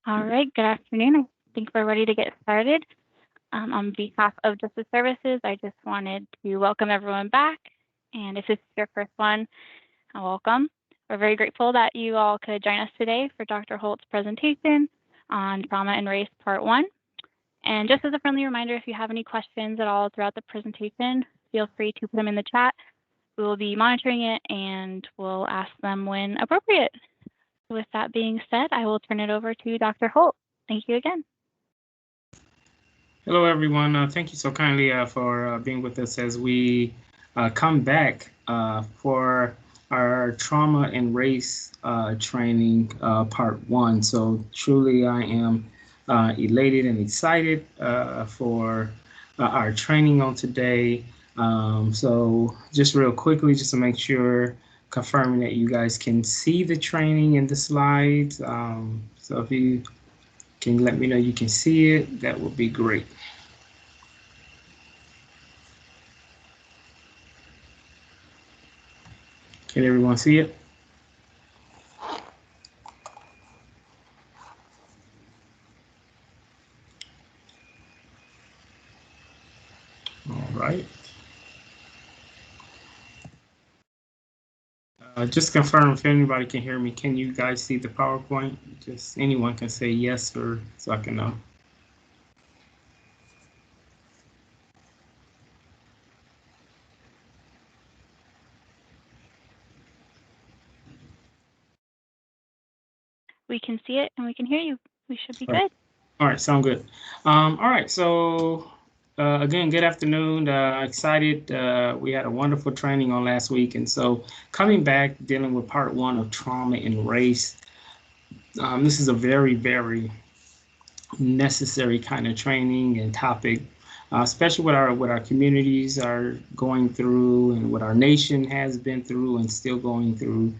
All right, good afternoon. I think we're ready to get started. On behalf of Justice Services, I just wanted to welcome everyone back. And if this is your first one, welcome. We're very grateful that you all could join us today for Dr. Holt's presentation on Trauma and Race Part 1. And just as a friendly reminder, if you have any questions at all throughout the presentation, feel free to put them in the chat. We will be monitoring it and we'll ask them when appropriate. With that being said, I will turn it over to Dr. Holt. Thank you again. Hello, everyone. Thank you so kindly for being with us as we come back for our trauma and race training part 1. So truly, I am elated and excited for our training on today. So just real quickly, just to make sure, confirming that you guys can see the training in the slides. So if you can let me know you can see it, that would be great. Can everyone see it? All right. Just confirm if anybody can hear me. Can you guys see the PowerPoint? Just anyone can say yes or so I can know. We can see it and we can hear you. We should be All right. good. All right, sound good. All right, so again, good afternoon. Excited. We had a wonderful training on last week, and so coming back, dealing with part 1 of trauma and race. This is a very, very necessary kind of training and topic, especially what our communities are going through and what our nation has been through and still going through,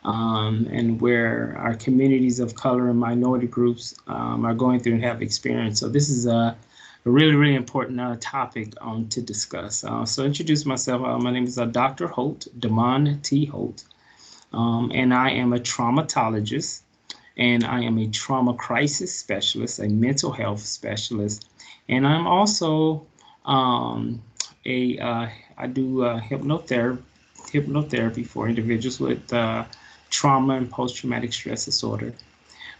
and where our communities of color and minority groups are going through and have experienced. So this is a really, really important topic to discuss. So introduce myself. My name is Dr. Holt, Damond T. Holt, and I am a traumatologist, and I am a trauma crisis specialist, a mental health specialist, and I'm also I do hypnotherapy for individuals with trauma and post-traumatic stress disorder,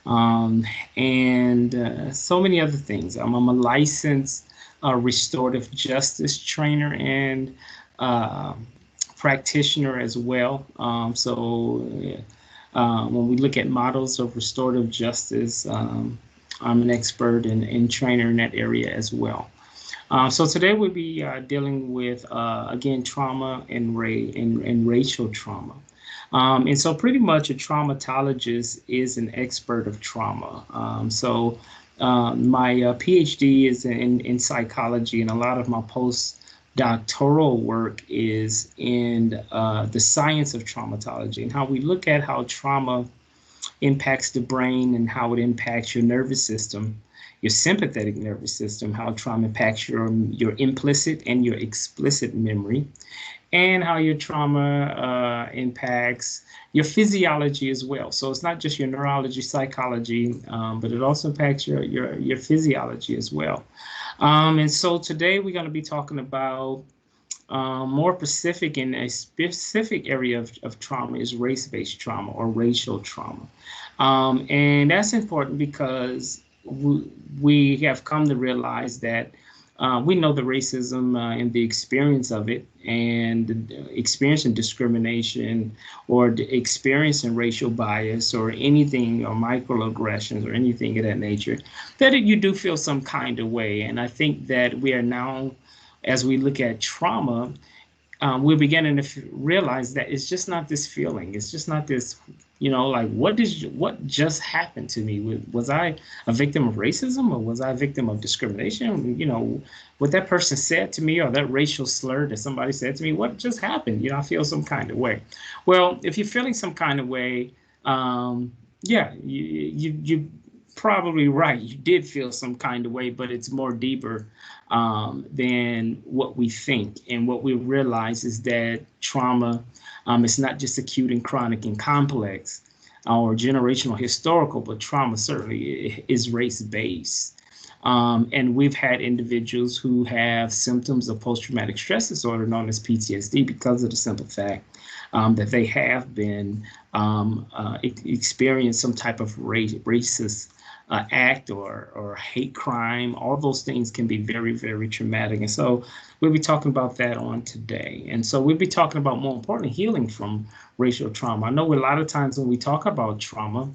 um, and so many other things. I'm a licensed restorative justice trainer and uh, practitioner as well. When we look at models of restorative justice, I'm an expert and trainer in that area as well. So today we'll be dealing with, again, trauma and racial trauma. And so pretty much a traumatologist is an expert of trauma. My PhD is in psychology, and a lot of my postdoctoral work is in the science of traumatology and how we look at how trauma impacts the brain and how it impacts your nervous system, your sympathetic nervous system, how trauma impacts your implicit and your explicit memory, and how your trauma impacts your physiology as well. So it's not just your neurology, psychology, but it also impacts your physiology as well. And so today we're going to be talking about more specific in a specific area of trauma is race-based trauma or racial trauma. And that's important because we have come to realize that we know the racism and the experience of it and experiencing discrimination or experiencing racial bias or anything or microaggressions or anything of that nature, that you do feel some kind of way. And I think that we are now, as we look at trauma, we're beginning to realize that it's just not this feeling. It's just not this, like what just happened to me? Was I a victim of racism or was I a victim of discrimination? What that person said to me or that racial slur that somebody said to me, what just happened? I feel some kind of way. Well, if you're feeling some kind of way, yeah, you probably right. You did feel some kind of way, but it's more deeper than what we think. And what we realize is that trauma is not just acute and chronic and complex. or generational historical, but trauma certainly is race-based. And we've had individuals who have symptoms of post-traumatic stress disorder known as PTSD because of the simple fact that they have been experienced some type of racist act or hate crime. All those things can be very, very traumatic. And so we'll be talking about that on today. And so we'll be talking about, more importantly, healing from racial trauma. I know a lot of times when we talk about trauma,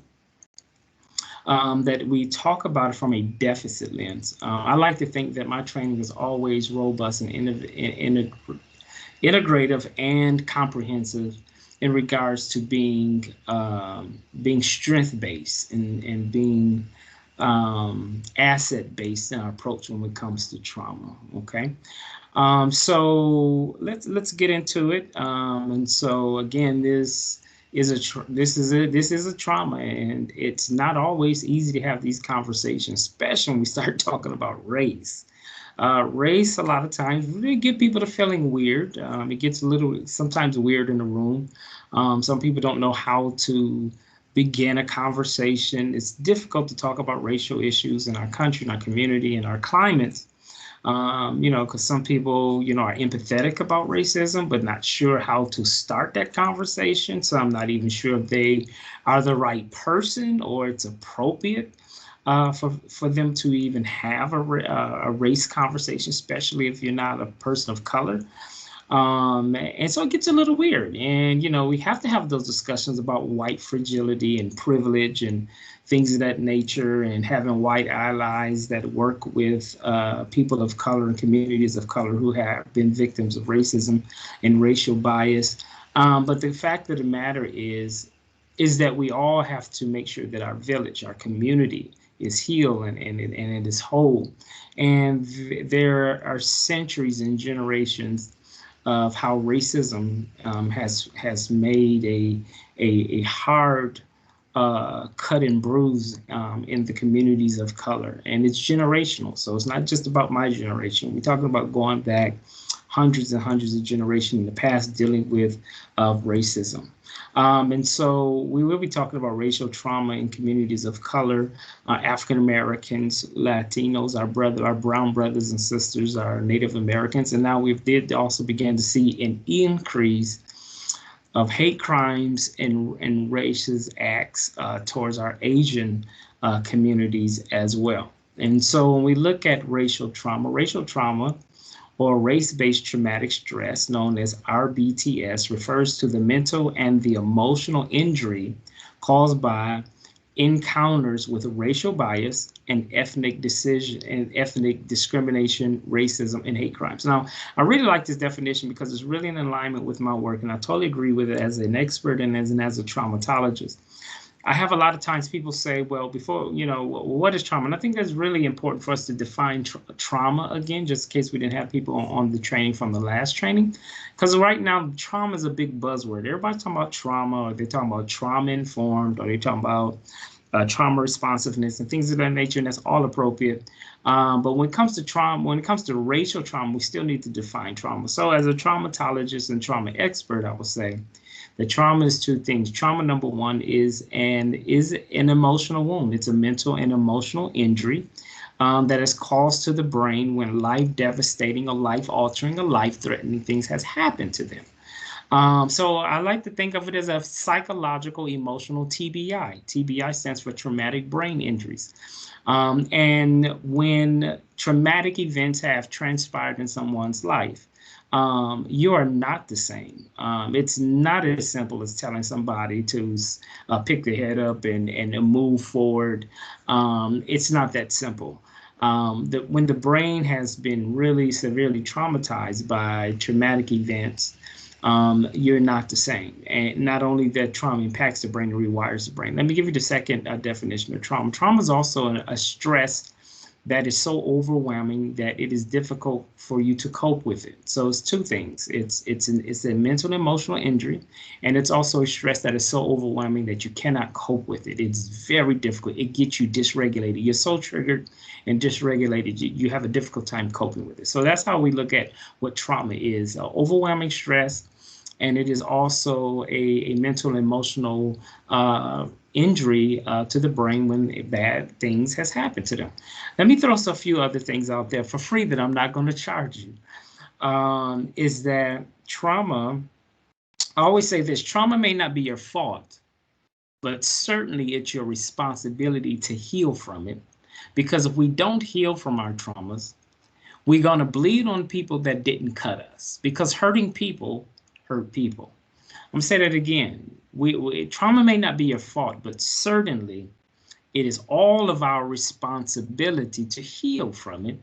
that we talk about it from a deficit lens. I like to think that my training is always robust and integrative and comprehensive in regards to being strength based and being asset based in our approach when it comes to trauma. Okay. So let's get into it. And so again, this is a trauma, and it's not always easy to have these conversations, especially when we start talking about race. Race, a lot of times, really get people to feeling weird. It gets a little sometimes weird in the room. Some people don't know how to begin a conversation. It's difficult to talk about racial issues in our country, in our community, in our climates. Because some people, are empathetic about racism, but not sure how to start that conversation. So I'm not even sure if they are the right person or it's appropriate for them to even have a race conversation, especially if you're not a person of color. And so it gets a little weird. And, we have to have those discussions about white fragility and privilege and things of that nature, and having white allies that work with people of color and communities of color who have been victims of racism and racial bias. But the fact of the matter is that we all have to make sure that our village, our community, is healed and it is whole. And there are centuries and generations of how racism has made a hard cut and bruise in the communities of color, and it's generational. So it's not just about my generation. We're talking about going back hundreds and hundreds of generations in the past dealing with racism. And so we will be talking about racial trauma in communities of color, African Americans, Latinos, our brown brothers and sisters, our Native Americans, and now we've also began to see an increase of hate crimes and racist acts towards our Asian communities as well. And so when we look at racial trauma or race-based traumatic stress, known as RBTS, refers to the mental and the emotional injury caused by encounters with racial bias and ethnic discrimination, racism, and hate crimes. Now, I really like this definition because it's really in alignment with my work, and I totally agree with it as an expert and as a traumatologist. I have a lot of times people say, well, before, what is trauma? And I think that's really important for us to define trauma again, just in case we didn't have people on the training from the last training. Because right now, trauma is a big buzzword. Everybody's talking about trauma, or they're talking about trauma-informed, or they're talking about trauma responsiveness and things of that nature, and that's all appropriate. But when it comes to trauma, when it comes to racial trauma, we still need to define trauma. So as a traumatologist and trauma expert, I would say that trauma is two things. Trauma, number one, is an emotional wound. It's a mental and emotional injury that is caused to the brain when life-devastating or life-altering or life-threatening things has happened to them. So I like to think of it as a psychological emotional TBI. TBI stands for traumatic brain injuries. And when traumatic events have transpired in someone's life, you are not the same. It's not as simple as telling somebody to pick their head up and move forward. It's not that simple. When the brain has been really severely traumatized by traumatic events, you're not the same. And not only that trauma impacts the brain, it rewires the brain. Let me give you the second definition of trauma. Trauma is also a stress that is so overwhelming that it is difficult for you to cope with it. So it's two things. It's a mental and emotional injury, and it's also a stress that is so overwhelming that you cannot cope with it. It's very difficult. It gets you dysregulated. You're so triggered and dysregulated, you have a difficult time coping with it. So that's how we look at what trauma is: overwhelming stress and it is also a mental emotional injury to the brain when bad things has happened to them. Let me throw a few other things out there for free that I'm not going to charge you. Is that trauma, I always say this, trauma may not be your fault, but certainly it's your responsibility to heal from it. Because if we don't heal from our traumas, we're going to bleed on people that didn't cut us, because hurting people hurt people. I'm going to say that again. Trauma may not be your fault, but certainly it is all of our responsibility to heal from it.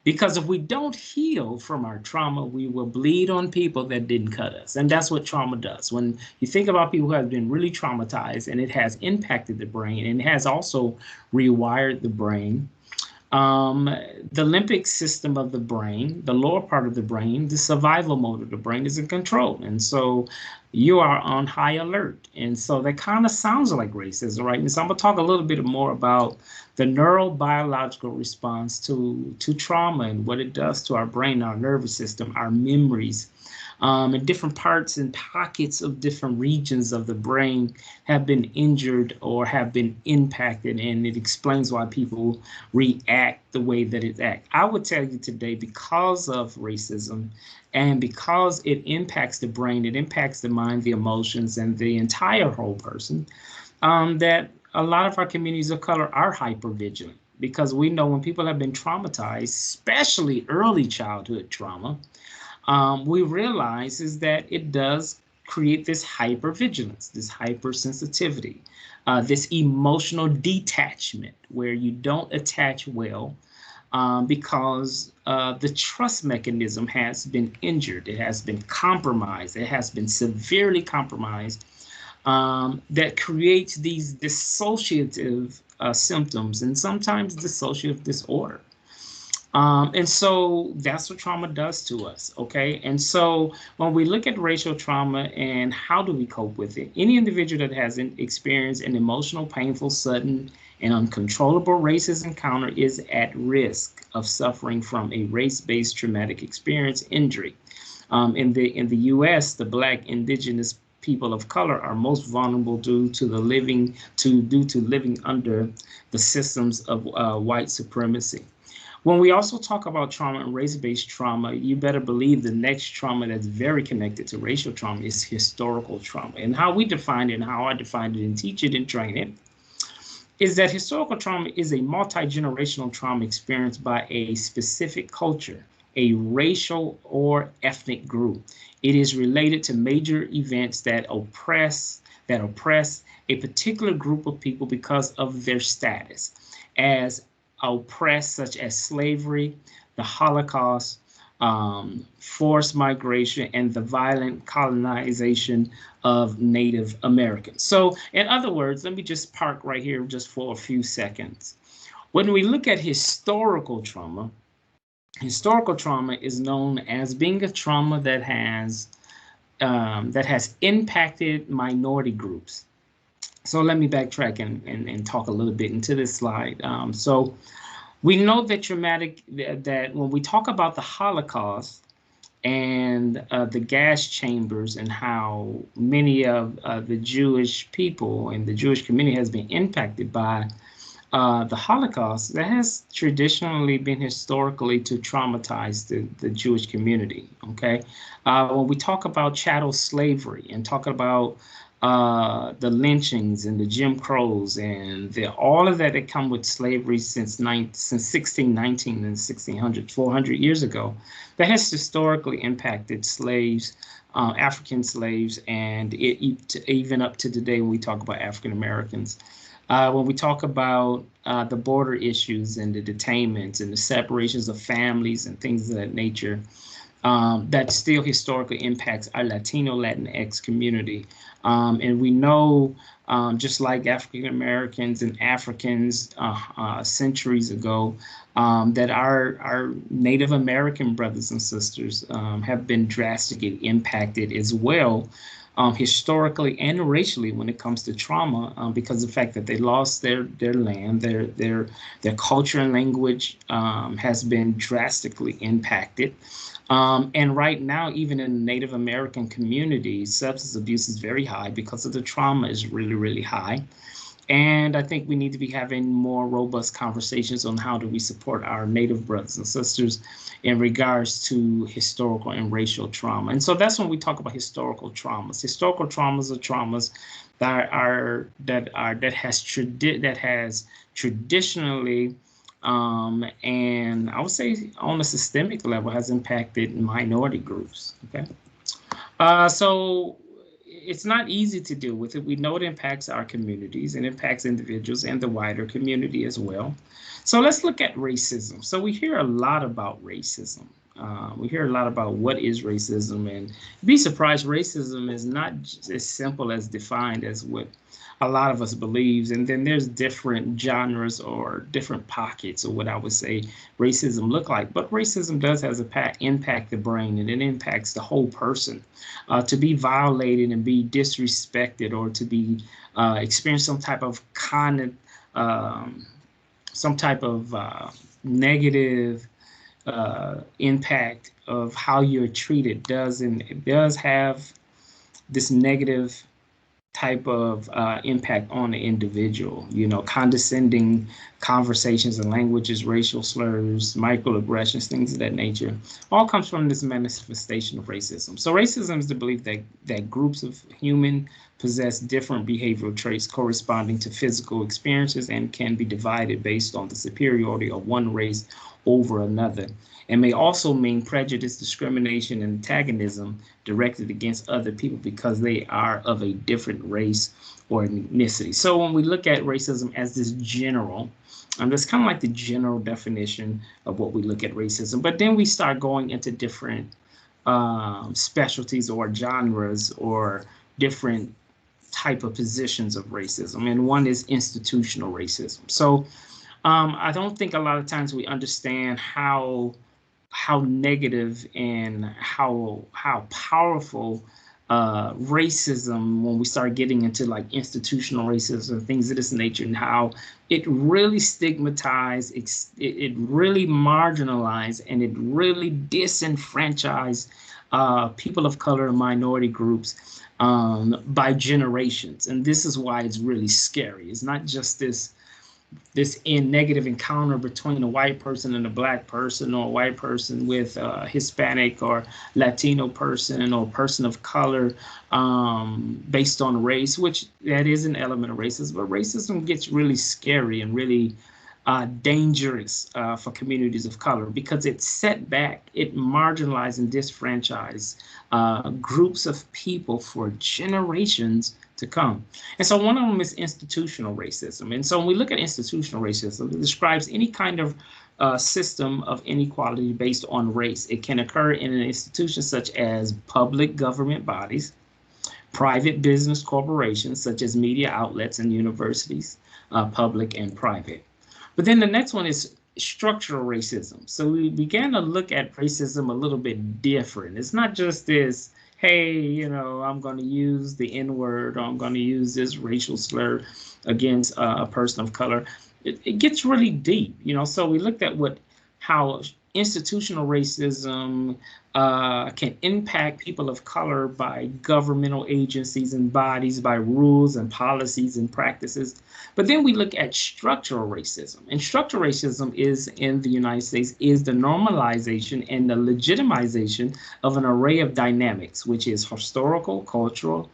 Because if we don't heal from our trauma, we will bleed on people that didn't cut us. And that's what trauma does. When you think about people who have been really traumatized, and it has impacted the brain, and it has also rewired the brain, the limbic system of the brain, the lower part of the brain, the survival mode of the brain is in control. And so you are on high alert. And so that kind of sounds like racism, right? And so I'm going to talk a little bit more about the neurobiological response to trauma and what it does to our brain, our nervous system, our memories. And different parts and pockets of different regions of the brain have been injured or have been impacted, and it explains why people react the way that it acts. I would tell you today, because of racism and because it impacts the brain, it impacts the mind, the emotions, and the entire whole person, that a lot of our communities of color are hypervigilant, because we know when people have been traumatized, especially early childhood trauma, we realize is that it does create this hypervigilance, this hypersensitivity, this emotional detachment where you don't attach well, because the trust mechanism has been injured, it has been compromised, it has been severely compromised, that creates these dissociative symptoms and sometimes dissociative disorder. And so that's what trauma does to us, okay? And so when we look at racial trauma and how do we cope with it, any individual that has experienced an emotional, painful, sudden, and uncontrollable racist encounter is at risk of suffering from a race-based traumatic experience injury. In the U.S., the Black, Indigenous people of color are most vulnerable due to living under the systems of white supremacy. When we also talk about trauma and race-based trauma, you better believe the next trauma that's very connected to racial trauma is historical trauma. And how we define it and how I define it and teach it and train it is that historical trauma is a multi-generational trauma experienced by a specific culture, a racial or ethnic group. It is related to major events that oppress a particular group of people because of their status as oppressed, such as slavery, the Holocaust, forced migration, and the violent colonization of Native Americans. So in other words, let me just park right here just for a few seconds. When we look at historical trauma is known as being a trauma that has impacted minority groups. So let me backtrack and talk a little bit into this slide. So we know that that when we talk about the Holocaust and the gas chambers and how many of the Jewish people and the Jewish community has been impacted by the Holocaust, that has traditionally been historically to traumatize the Jewish community, okay? When we talk about chattel slavery and talk about the lynchings and the Jim Crows and all of that come with slavery since 1619 and 1600, 400 years ago, that has historically impacted slaves, African slaves, and even up to today when we talk about African Americans. When we talk about the border issues and the detainments and the separations of families and things of that nature, that still historically impacts our Latino, Latinx community. And we know, just like African Americans and Africans centuries ago, that our Native American brothers and sisters have been drastically impacted as well, historically and racially when it comes to trauma, because of the fact that they lost their land, their culture and language has been drastically impacted. And right now, even in the Native American community, substance abuse is very high because of the trauma is really, really high. And I think we need to be having more robust conversations on how do we support our Native brothers and sisters in regards to historical and racial trauma. And so that's when we talk about historical traumas. Historical traumas are traumas that has traditionally and I would say on a systemic level has impacted minority groups. Okay. So it's not easy to deal with it. We know it impacts our communities and impacts individuals and the wider community as well. So let's look at racism. So we hear a lot about racism. We hear a lot about what is racism, and be surprised, racism is not as simple as defined as what a lot of us believes. And then there's different genres or different pockets of what I would say racism look like. But racism does has a impact the brain, and it impacts the whole person. To be violated and be disrespected, or to be experience some type of negative impact of how you're treated it does have this negative type of impact on the individual. You know, condescending conversations and languages, racial slurs, microaggressions, things of that nature, all comes from this manifestation of racism. So racism is the belief that groups of human possess different behavioral traits corresponding to physical experiences and can be divided based on the superiority of one race over another, and may also mean prejudice, discrimination, and antagonism directed against other people because they are of a different race or ethnicity. So when we look at racism as this general, that's kind of like the general definition of what we look at racism. But then we start going into different specialties or genres or different type of positions of racism. And one is institutional racism. So I don't think a lot of times we understand how negative and how powerful racism, when we start getting into like institutional racism, things of this nature, and how it really stigmatized, it really marginalized, and it really disenfranchised people of color and minority groups by generations. And this is why it's really scary. It's not just this negative encounter between a white person and a black person, or a white person with a Hispanic or Latino person or person of color based on race, which that is an element of racism. But racism gets really scary and really dangerous for communities of color because it set back, it marginalized and disfranchised groups of people for generations to come. And so one of them is institutional racism. And so when we look at institutional racism, it describes any kind of system of inequality based on race. It can occur in an institution such as public government bodies, private business corporations such as media outlets and universities, public and private. But then the next one is structural racism. So we began to look at racism a little bit different. It's not just this, hey, you know, I'm going to use the N-word, or I'm going to use this racial slur against a person of color. It gets really deep, you know. So we looked at how institutional racism can impact people of color by governmental agencies and bodies, by rules and policies and practices. But then we look at structural racism. And structural racism is, in the United States, is the normalization and the legitimization of an array of dynamics, which is historical, cultural,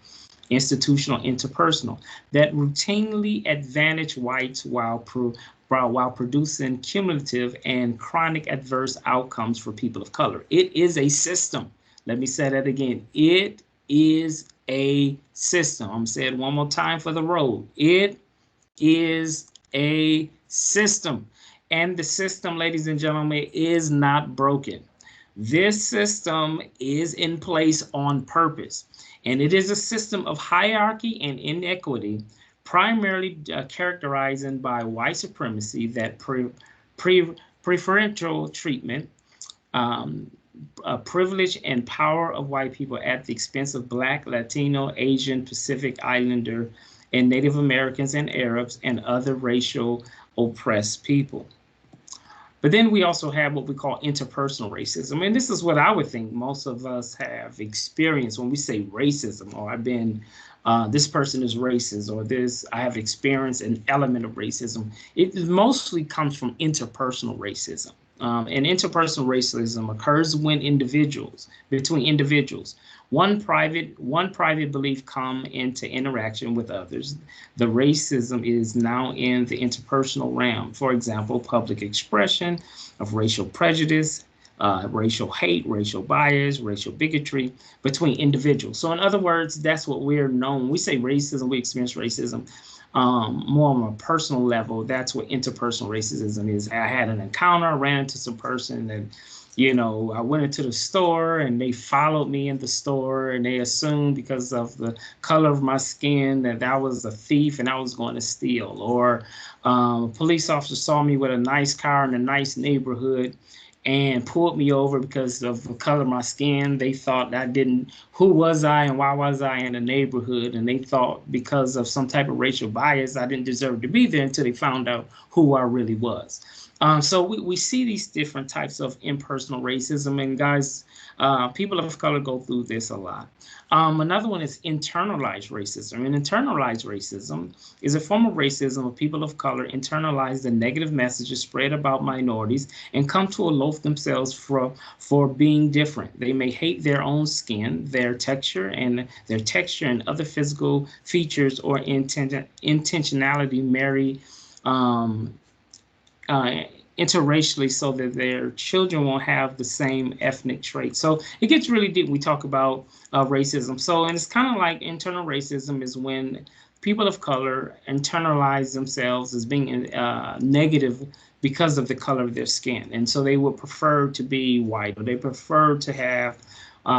institutional, interpersonal, that routinely advantage whites while producing cumulative and chronic adverse outcomes for people of color. It is a system. Let me say that again. It is a system. I'm going to say it one more time for the road. It is a system. And the system, ladies and gentlemen, is not broken. This system is in place on purpose. And it is a system of hierarchy and inequity, primarily characterized by white supremacy, that preferential treatment, privilege and power of white people at the expense of Black, Latino, Asian, Pacific Islander, and Native Americans and Arabs and other racial oppressed people. But then we also have what we call interpersonal racism. And this is what I would think most of us have experienced when we say racism, or this person is racist, or I have experienced an element of racism. It mostly comes from interpersonal racism. And interpersonal racism occurs when between individuals, one private belief come into interaction with others. The racism is now in the interpersonal realm. For example, public expression of racial prejudice, racial hate, racial bias, racial bigotry between individuals. So in other words, that's what we're known. When we say racism, we experience racism more on a personal level. That's what interpersonal racism is. I had an encounter, I ran into some person, and I went into the store and they followed me in the store, and they assumed because of the color of my skin that I was a thief and I was going to steal. Or a police officer saw me with a nice car in a nice neighborhood and pulled me over because of the color of my skin. They thought who was I and why was I in the neighborhood? And they thought because of some type of racial bias, I didn't deserve to be there until they found out who I really was. So we see these different types of impersonal racism, and guys, people of color go through this a lot. Another one is internalized racism. And internalized racism is a form of racism where people of color internalize the negative messages spread about minorities and come to loathe themselves for being different. They may hate their own skin, their texture and other physical features, or intentionality marry interracially so that their children won't have the same ethnic traits. So it gets really deep when we talk about racism. So, and it's kind of like internal racism is when people of color internalize themselves as being negative because of the color of their skin. And so they would prefer to be white, or they prefer to have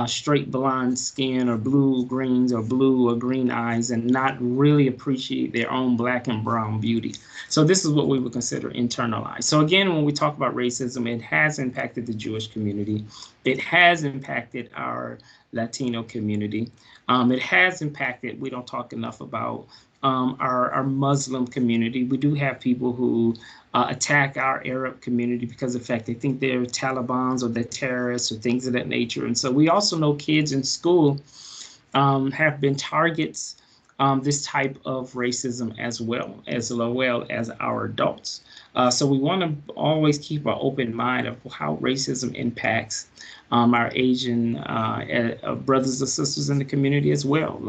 straight blonde skin, or blue greens, or blue or green eyes, and not really appreciate their own black and brown beauty. So this is what we would consider internalized. So again, when we talk about racism, it has impacted the Jewish community. It has impacted our Latino community. It has impacted, we don't talk enough about our Muslim community. We do have people who attack our Arab community because of the fact they think they're Talibans or they're terrorists or things of that nature. And so we also know kids in school have been targets this type of racism as well as our adults. So we want to always keep an open mind of how racism impacts our Asian brothers and sisters in the community as well.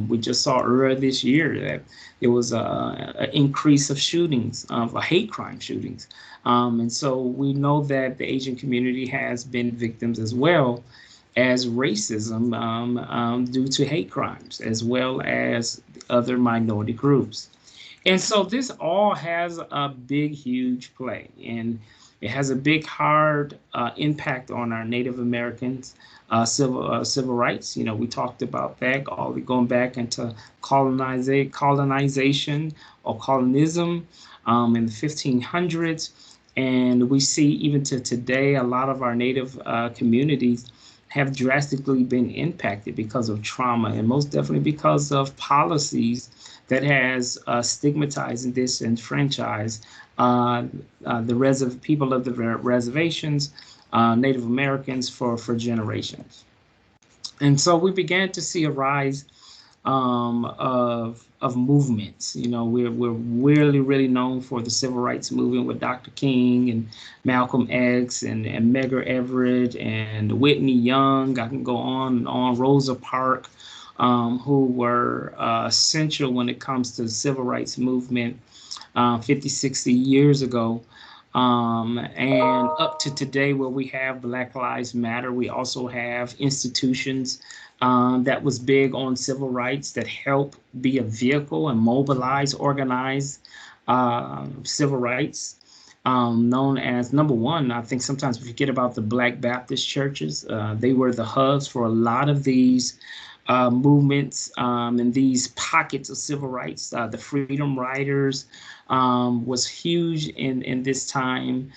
We just saw earlier this year that there was an increase of shootings, of hate crime shootings. And so we know that the Asian community has been victims as well as racism due to hate crimes, as well as other minority groups. And so this all has a big, huge play, and it has a big, hard impact on our Native Americans' civil rights. We talked about that, all going back into colonization or colonism in the 1500s. And we see even to today, a lot of our Native communities have drastically been impacted because of trauma, and most definitely because of policies that has stigmatized and disenfranchised the people of the reservations, Native Americans for generations. And so we began to see a rise of movements. We're really known for the civil rights movement with Dr. King and Malcolm X and Medgar Evers and Whitney Young. I can go on and on. Rosa Parks, who were essential when it comes to the civil rights movement 50, 60 years ago. And up to today, where we have Black Lives Matter, we also have institutions that was big on civil rights that help be a vehicle and mobilize, organize civil rights. Known as, number one, I think sometimes we forget about the Black Baptist churches. They were the hubs for a lot of these movements and these pockets of civil rights. The Freedom Riders was huge in this time.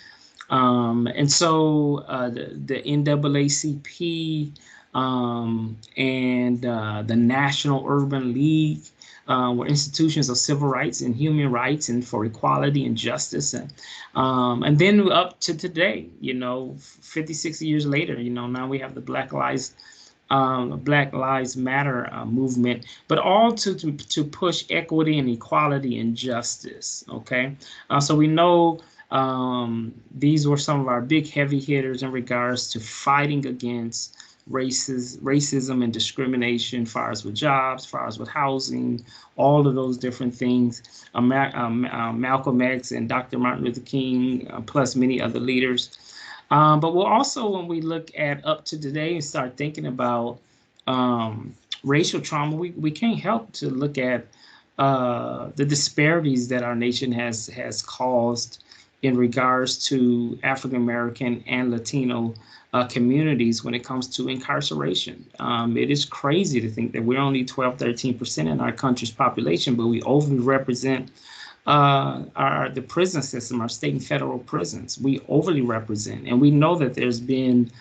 And so the NAACP and the National Urban League were institutions of civil rights and human rights and for equality and justice. And then up to today, 50, 60 years later, now we have the Black Lives Matter movement, but all to push equity and equality and justice. Okay, so we know these were some of our big heavy hitters in regards to fighting against racism and discrimination, far as with jobs, far as with housing, all of those different things. Malcolm X and Dr. Martin Luther King, plus many other leaders. But we'll also, when we look at up to today and start thinking about racial trauma, we can't help to look at the disparities that our nation has caused in regards to African American and Latino communities when it comes to incarceration. It is crazy to think that we're only 12, 13% in our country's population, but we overly represent the prison system, our state and federal prisons. We overly represent, and we know that there's been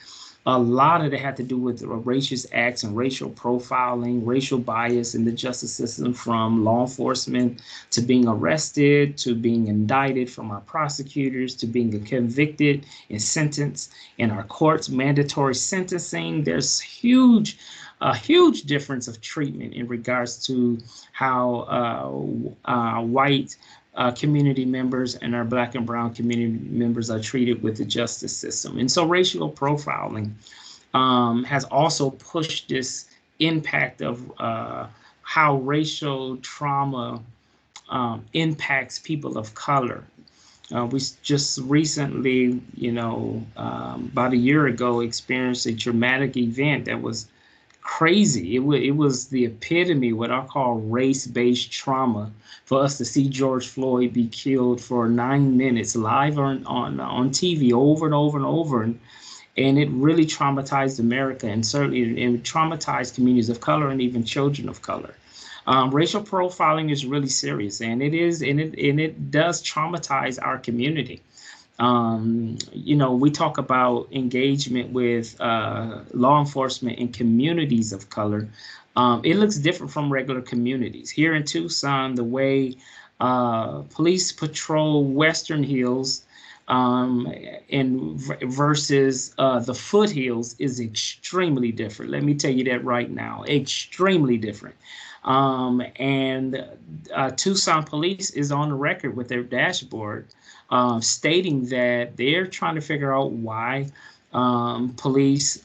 a lot of it had to do with racist acts and racial profiling, racial bias in the justice system, from law enforcement to being arrested, to being indicted, from our prosecutors to being convicted and sentenced in our courts, mandatory sentencing. There's a huge difference of treatment in regards to how white community members and our Black and brown community members are treated with the justice system. And so racial profiling has also pushed this impact of how racial trauma impacts people of color. We just recently, about a year ago, experienced a traumatic event that was crazy. It was the epitome, what I call race-based trauma, for us to see George Floyd be killed for 9 minutes live on TV over and over and over. And it really traumatized America, and certainly it traumatized communities of color and even children of color. Racial profiling is really serious, and it does traumatize our community. We talk about engagement with law enforcement in communities of color. It looks different from regular communities. Here in Tucson, the way police patrol Western Hills versus the foothills is extremely different. Let me tell you that right now, extremely different. And Tucson police is on the record with their dashboard stating that they're trying to figure out why police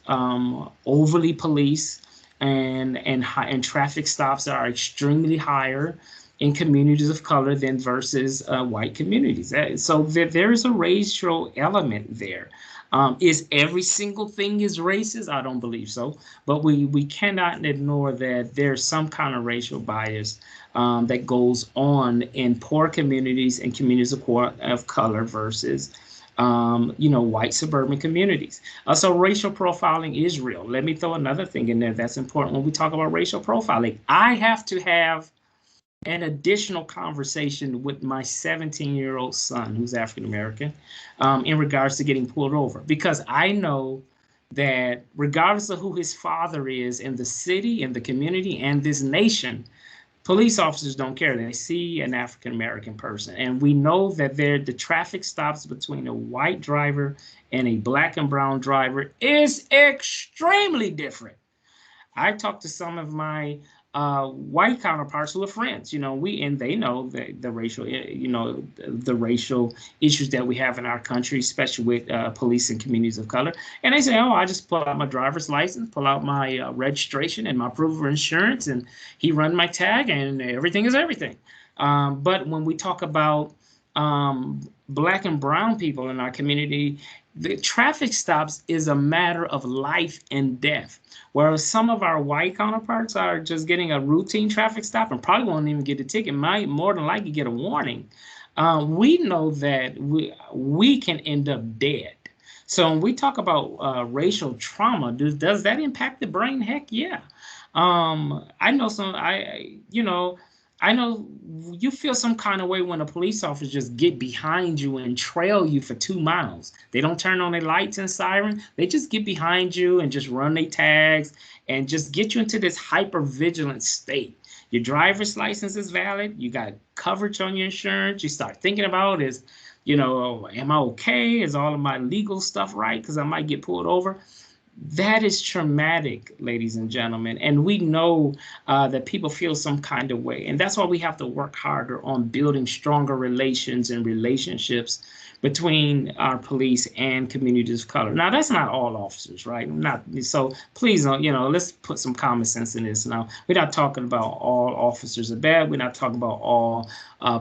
overly police and traffic stops are extremely higher in communities of color than versus white communities. So there is a racial element there. Is every single thing is racist? I don't believe so. But we cannot ignore that there's some kind of racial bias that goes on in poor communities and communities of color versus white suburban communities. So racial profiling is real. Let me throw another thing in there that's important when we talk about racial profiling. I have to have an additional conversation with my 17-year-old son, who's African American, in regards to getting pulled over, because I know that regardless of who his father is in the city, in the community, and this nation, police officers don't care. They see an African American person, and we know that the traffic stops between a white driver and a Black and brown driver is extremely different. I talked to some of my white counterparts who are friends, and they know the racial, the racial issues that we have in our country, especially with police and communities of color. And they say, oh, I just pull out my driver's license, pull out my registration and my proof of insurance, and he run my tag, and everything is everything. But when we talk about Black and brown people in our community, the traffic stops is a matter of life and death. Whereas some of our white counterparts are just getting a routine traffic stop and probably won't even get a ticket, might more than likely get a warning. We know that we can end up dead. So when we talk about racial trauma, does that impact the brain? Heck yeah. I know I know you feel some kind of way when a police officer just get behind you and trail you for 2 miles. They don't turn on their lights and siren. They just get behind you and just run their tags and just get you into this hyper vigilant state. Your driver's license is valid. You got coverage on your insurance. You start thinking about is, am I okay? Is all of my legal stuff right? Because I might get pulled over. That is traumatic, ladies and gentlemen. And we know that people feel some kind of way. And that's why we have to work harder on building stronger relations and relationships between our police and communities of color. Now, that's not all officers, right? Not so. Please don't. Let's put some common sense in this. Now, we're not talking about all officers are bad. We're not talking about all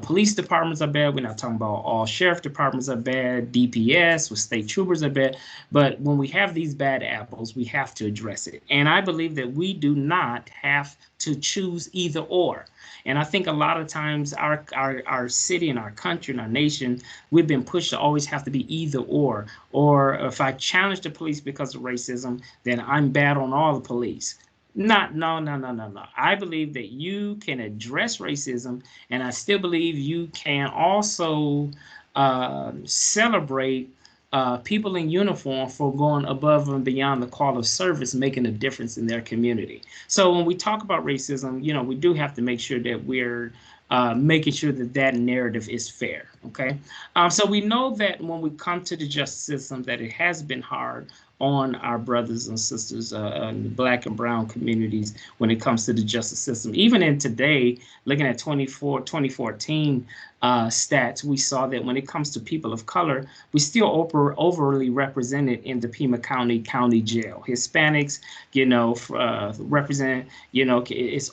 police departments are bad. We're not talking about all sheriff departments are bad. DPS with state troopers are bad. But when we have these bad apples, we have to address it. And I believe that we do not have to choose either or. And I think a lot of times our city and our country and our nation, we've been pushed to always have to be either or. Or if I challenge the police because of racism, then I'm bad on all the police. Not, no, no, no, no, no. I believe that you can address racism, and I still believe you can also celebrate people in uniform for going above and beyond the call of service, making a difference in their community. So when we talk about racism, we do have to make sure that we're making sure that that narrative is fair. Okay. So we know that when we come to the justice system, that it has been hard on our brothers and sisters in the Black and brown communities when it comes to the justice system. Even in today, looking at 2014 stats, we saw that when it comes to people of color, we still overly represented in the Pima County jail. Hispanics, represent, it's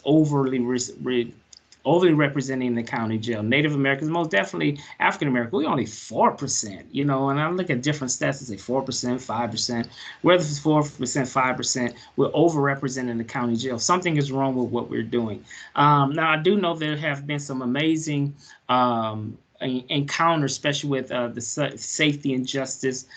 overly representing the county jail. Native Americans, most definitely African American, we're only 4%, and I look at different stats and say 4%, 5%, whether it's 4%, 5%, we're overrepresented in the county jail. Something is wrong with what we're doing. Now, I do know there have been some amazing encounters, especially with the safety and justice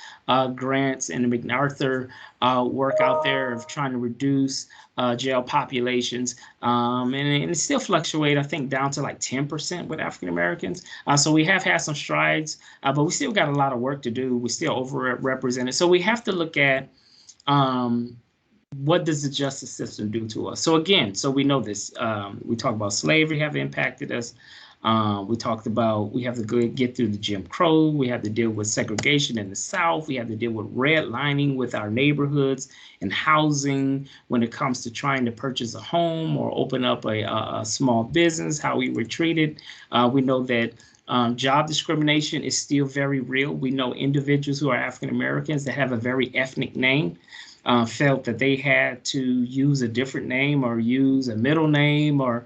grants and the MacArthur work out there of trying to reduce jail populations. And it still fluctuates, I think, down to like 10% with African Americans. So we have had some strides, but we still got a lot of work to do. We're still overrepresented. So we have to look at what does the justice system do to us? So again, so we know this. We talk about slavery have impacted us. We talked about we have to get through the Jim Crow. We have to deal with segregation in the South. We have to deal with redlining with our neighborhoods and housing when it comes to trying to purchase a home or open up a small business, how we were treated. We know that job discrimination is still very real. We know individuals who are African Americans that have a very ethnic name felt that they had to use a different name or use a middle name or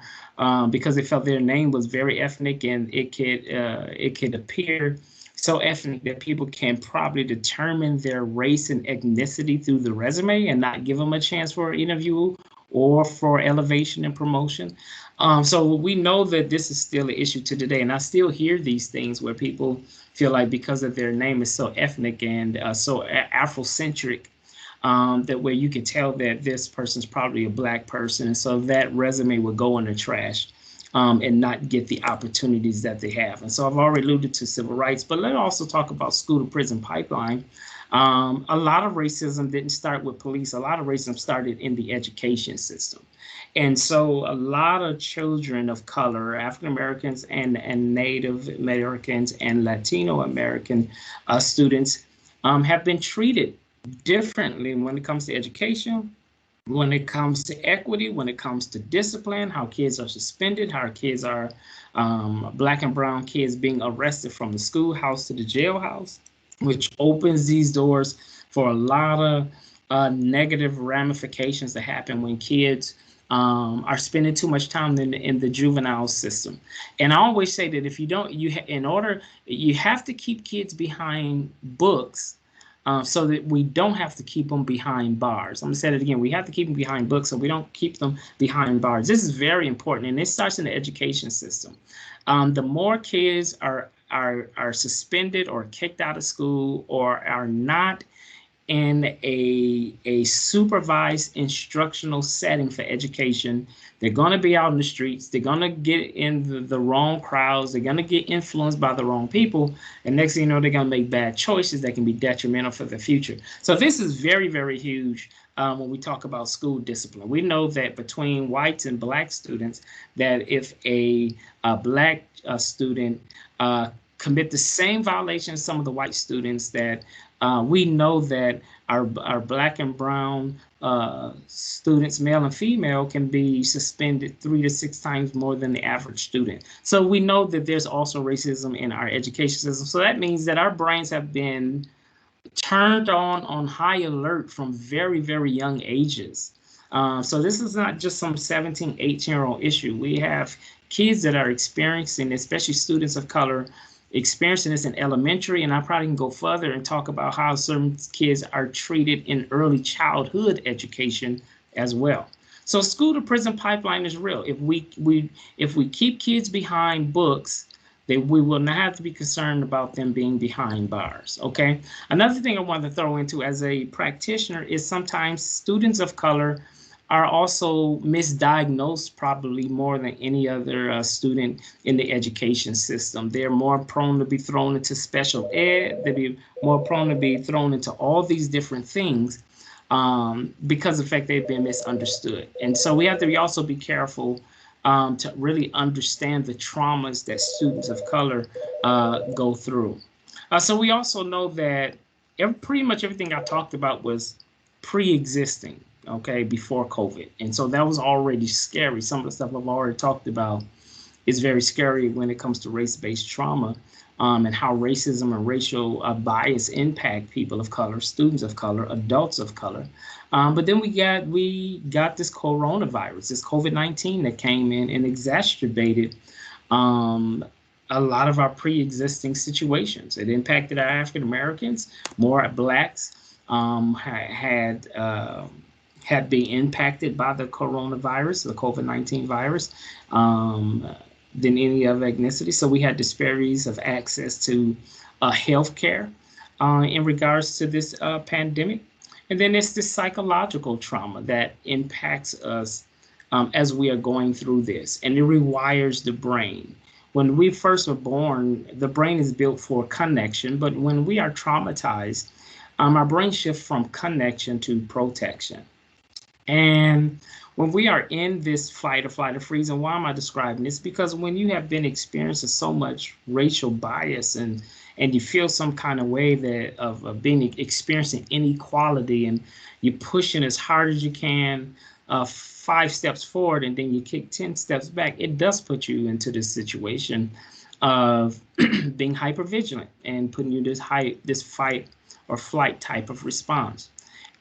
because they felt their name was very ethnic and it could appear so ethnic that people can probably determine their race and ethnicity through the resume and not give them a chance for an interview or for elevation and promotion. So we know that this is still an issue to today. And I still hear these things where people feel like because of their name is so ethnic and so Afrocentric, that where you can tell that this person's probably a Black person. And so that resume will go in the trash and not get the opportunities that they have. And so I've already alluded to civil rights, but let's also talk about school to prison pipeline. A lot of racism didn't start with police. A lot of racism started in the education system. And so a lot of children of color, African Americans and Native Americans and Latino American students have been treated differently when it comes to education, when it comes to equity, when it comes to discipline, how kids are suspended, how kids are Black and brown kids being arrested from the schoolhouse to the jailhouse, which opens these doors for a lot of negative ramifications that happen when kids are spending too much time in the juvenile system. And I always say that if you don't, you have to keep kids behind books so that we don't have to keep them behind bars. I'm gonna say it again. We have to keep them behind books so we don't keep them behind bars. This is very important, and it starts in the education system. The more kids are suspended or kicked out of school or are not in a supervised instructional setting for education. They're going to be out in the streets. They're going to get in the wrong crowds. They're going to get influenced by the wrong people. And next thing you know, they're going to make bad choices that can be detrimental for the future. So this is very, very huge when we talk about school discipline. We know that between whites and black students, that if a black student commit the same violations as some of the white students, that we know that our black and brown students, male and female, can be suspended 3 to 6 times more than the average student. So we know that there's also racism in our education system. So that means that our brains have been turned on high alert from very, very young ages. So this is not just some 17, 18-year-old issue. We have kids that are experiencing, especially students of color, experiencing this in elementary, and I probably can go further and talk about how certain kids are treated in early childhood education as well. So school to prison pipeline is real. If we keep kids behind books, we will not have to be concerned about them being behind bars. Okay. Another thing I want to throw into as a practitioner is sometimes students of color are also misdiagnosed probably more than any other student in the education system. They're more prone to be thrown into special ed. They'd be more prone to be thrown into all these different things because of the fact they've been misunderstood. And so we have to also be careful to really understand the traumas that students of color go through. So we also know that pretty much everything I talked about was pre-existing, okay, before COVID. And so that was already scary. Some of the stuff I've already talked about is very scary when it comes to race-based trauma and how racism and racial bias impact people of color, students of color, adults of color. But then we got this coronavirus, this COVID-19 that came in and exacerbated a lot of our pre-existing situations. It impacted our African Americans, more blacks had been impacted by the coronavirus, the COVID-19 virus, than any other ethnicity. So we had disparities of access to health care in regards to this pandemic. And then it's this psychological trauma that impacts us as we are going through this, and it rewires the brain. When we first are born, the brain is built for connection, but when we are traumatized, our brain shifts from connection to protection. And when we are in this fight or flight or freeze, and why am I describing this? Because when you have been experiencing so much racial bias and you feel some kind of way that of being experiencing inequality, and you're pushing as hard as you can 5 steps forward and then you kick 10 steps back, it does put you into this situation of being hypervigilant and putting you this fight or flight type of response.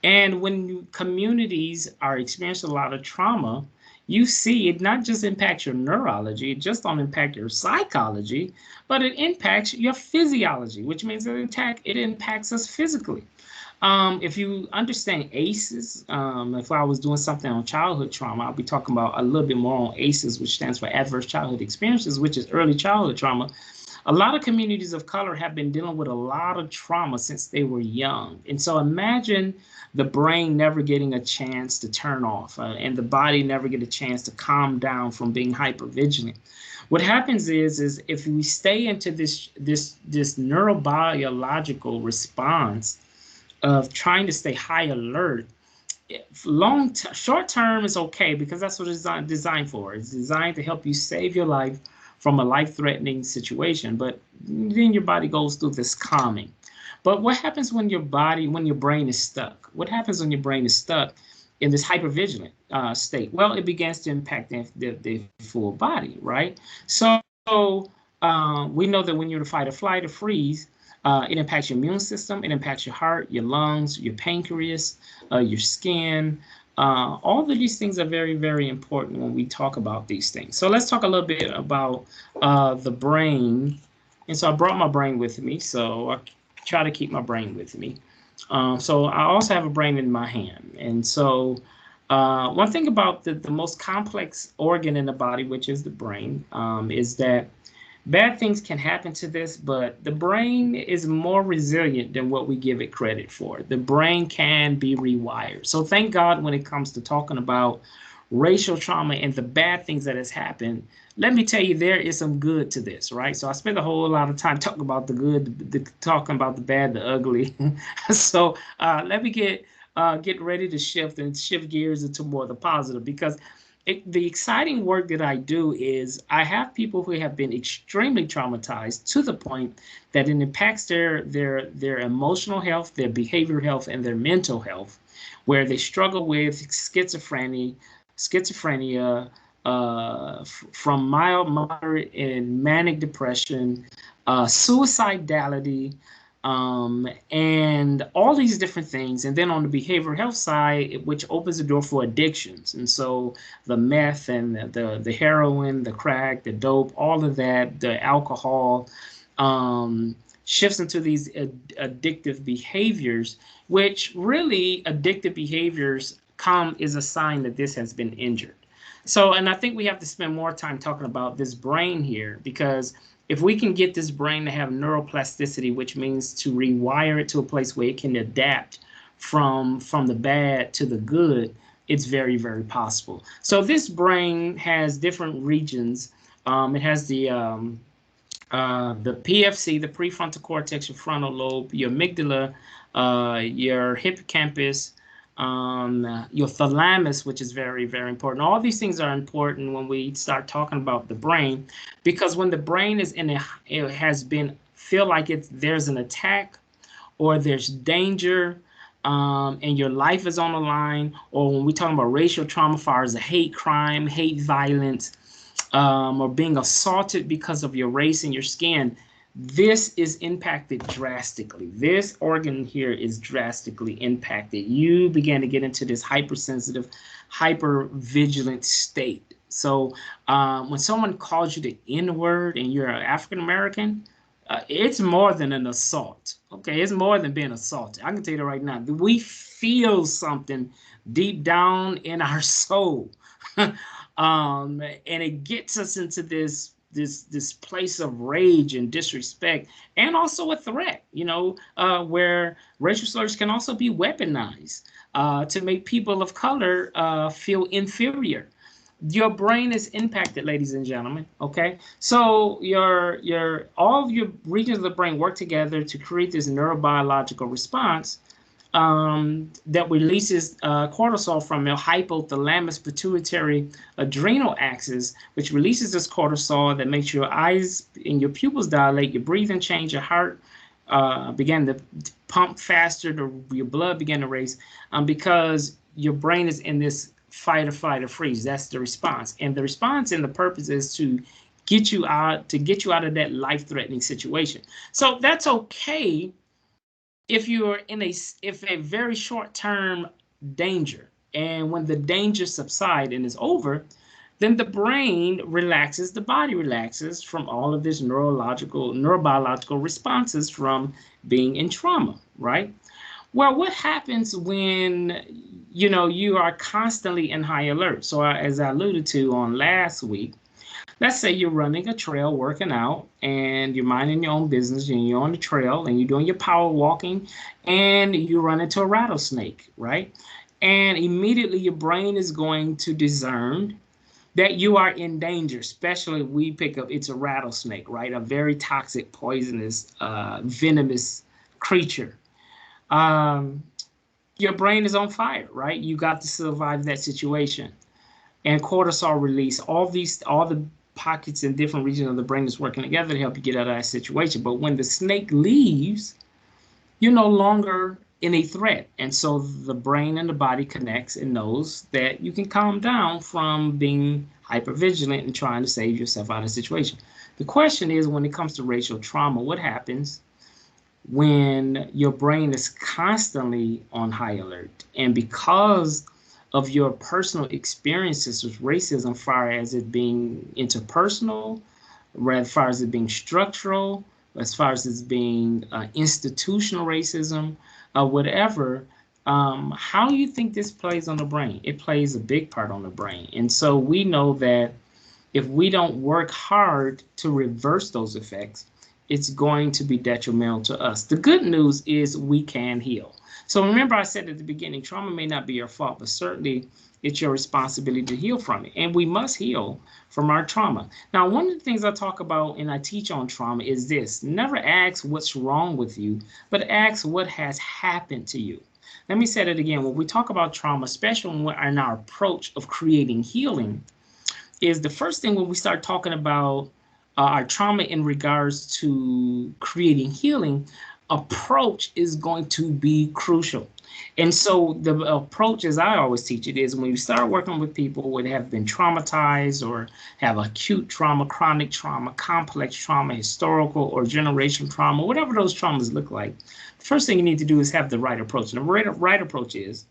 And when communities are experiencing a lot of trauma, you see it not just impacts your neurology, it just don't impact your psychology, but it impacts your physiology, which means it impacts us physically. If you understand ACEs, if I was doing something on childhood trauma, I'll be talking about a little bit more on ACEs, which stands for Adverse Childhood Experiences, which is early childhood trauma. A lot of communities of color have been dealing with a lot of trauma since they were young. And so imagine the brain never getting a chance to turn off and the body never get a chance to calm down from being hypervigilant. What happens is if we stay into this neurobiological response of trying to stay high alert, short term is okay because that's what it's designed for. It's designed to help you save your life from a life-threatening situation, but then your body goes through this calming. But what happens when your brain is stuck? What happens when your brain is stuck in this hypervigilant state? Well, it begins to impact the full body, right? So we know that when you're in fight or flight or freeze, it impacts your immune system, it impacts your heart, your lungs, your pancreas, your skin. All of these things are very, very important when we talk about these things. So let's talk a little bit about the brain. And so I brought my brain with me, so I try to keep my brain with me. So I also have a brain in my hand. And so one thing about the most complex organ in the body, which is the brain, is that Bad things can happen to this, but the brain is more resilient than what we give it credit for. The brain can be rewired. So thank God when it comes to talking about racial trauma and the bad things that has happened, let me tell you, there is some good to this, right? So I spent a whole lot of time talking about the good, talking about the bad, the ugly. So let me get ready to shift gears into more of the positive, because the exciting work that I do is I have people who have been extremely traumatized to the point that it impacts their emotional health, their behavioral health, and their mental health, where they struggle with schizophrenia, from mild, moderate, and manic depression, suicidality, and all these different things. And then on the behavioral health side, which opens the door for addictions. And so the meth and the heroin, the crack, the dope, all of that, the alcohol, shifts into these addictive behaviors, which really addictive behaviors come is a sign that this has been injured. So, and I think we have to spend more time talking about this brain here, because if we can get this brain to have neuroplasticity, which means to rewire it to a place where it can adapt from the bad to the good, it's very, very possible. So this brain has different regions. It has the PFC, the prefrontal cortex, your frontal lobe, your amygdala, your hippocampus, your thalamus, which is very, very important. All these things are important when we start talking about the brain, because when the brain is it has been feel like there's an attack or there's danger, and your life is on the line, or when we talk about racial trauma, far as a hate crime, hate violence, or being assaulted because of your race and your skin, this is impacted drastically. This organ here is drastically impacted. You begin to get into this hypersensitive, hyper-vigilant state. So when someone calls you the N-word and you're an African American, it's more than an assault. Okay, it's more than being assaulted. I can tell you that right now. We feel something deep down in our soul. And it gets us into this place of rage and disrespect, and also a threat, where racial slurs can also be weaponized to make people of color feel inferior. Your brain is impacted, ladies and gentlemen. Okay, so your all of your regions of the brain work together to create this neurobiological response that releases cortisol from your hypothalamus pituitary adrenal axis, which releases this cortisol that makes your eyes and your pupils dilate, your breathing change, your heart begin to pump faster, your blood begin to race, because your brain is in this fight or flight or freeze. That's the response, and the response and the purpose is to get you out of that life-threatening situation. So that's okay if you're in a very short-term danger, and when the danger subsides and is over, then the brain relaxes, the body relaxes from all of this neurobiological responses from being in trauma, right? Well, what happens when you are constantly in high alert? So as I alluded to on last week, let's say you're running a trail, working out, and you're minding your own business, and you're on the trail, and you're doing your power walking, and you run into a rattlesnake, right? And immediately your brain is going to discern that you are in danger, especially if we pick up it's a rattlesnake, right? A very toxic, poisonous, venomous creature. Um, your brain is on fire, right? You got to survive that situation. And cortisol release, all the pockets and different regions of the brain is working together to help you get out of that situation. But when the snake leaves, you're no longer in a threat. And so the brain and the body connects and knows that you can calm down from being hypervigilant and trying to save yourself out of the situation. The question is, when it comes to racial trauma, what happens when your brain is constantly on high alert? And because of your personal experiences with racism, far as it being interpersonal, as far as it being structural, as far as it being institutional racism, whatever, how do you think this plays on the brain? It plays a big part on the brain. And so we know that if we don't work hard to reverse those effects, it's going to be detrimental to us. The good news is we can heal. So remember, I said at the beginning, trauma may not be your fault, but certainly it's your responsibility to heal from it. And we must heal from our trauma. Now, one of the things I talk about and I teach on trauma is this: never ask what's wrong with you, but ask what has happened to you. Let me say that again. When we talk about trauma, especially in our approach of creating healing, is the first thing when we start talking about our trauma in regards to creating healing, approach is going to be crucial. And so the approach, as I always teach it, is when you start working with people who have been traumatized or have acute trauma, chronic trauma, complex trauma, historical or generation trauma, whatever those traumas look like, the first thing you need to do is have the right approach. And the right approach is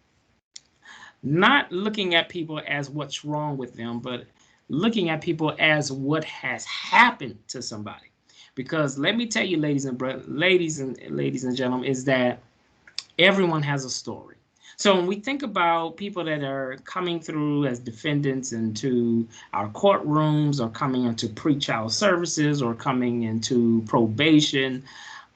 not looking at people as what's wrong with them, but looking at people as what has happened to somebody. Because let me tell you, ladies and gentlemen, is that everyone has a story. So when we think about people that are coming through as defendants into our courtrooms, or coming into pretrial services, or coming into probation,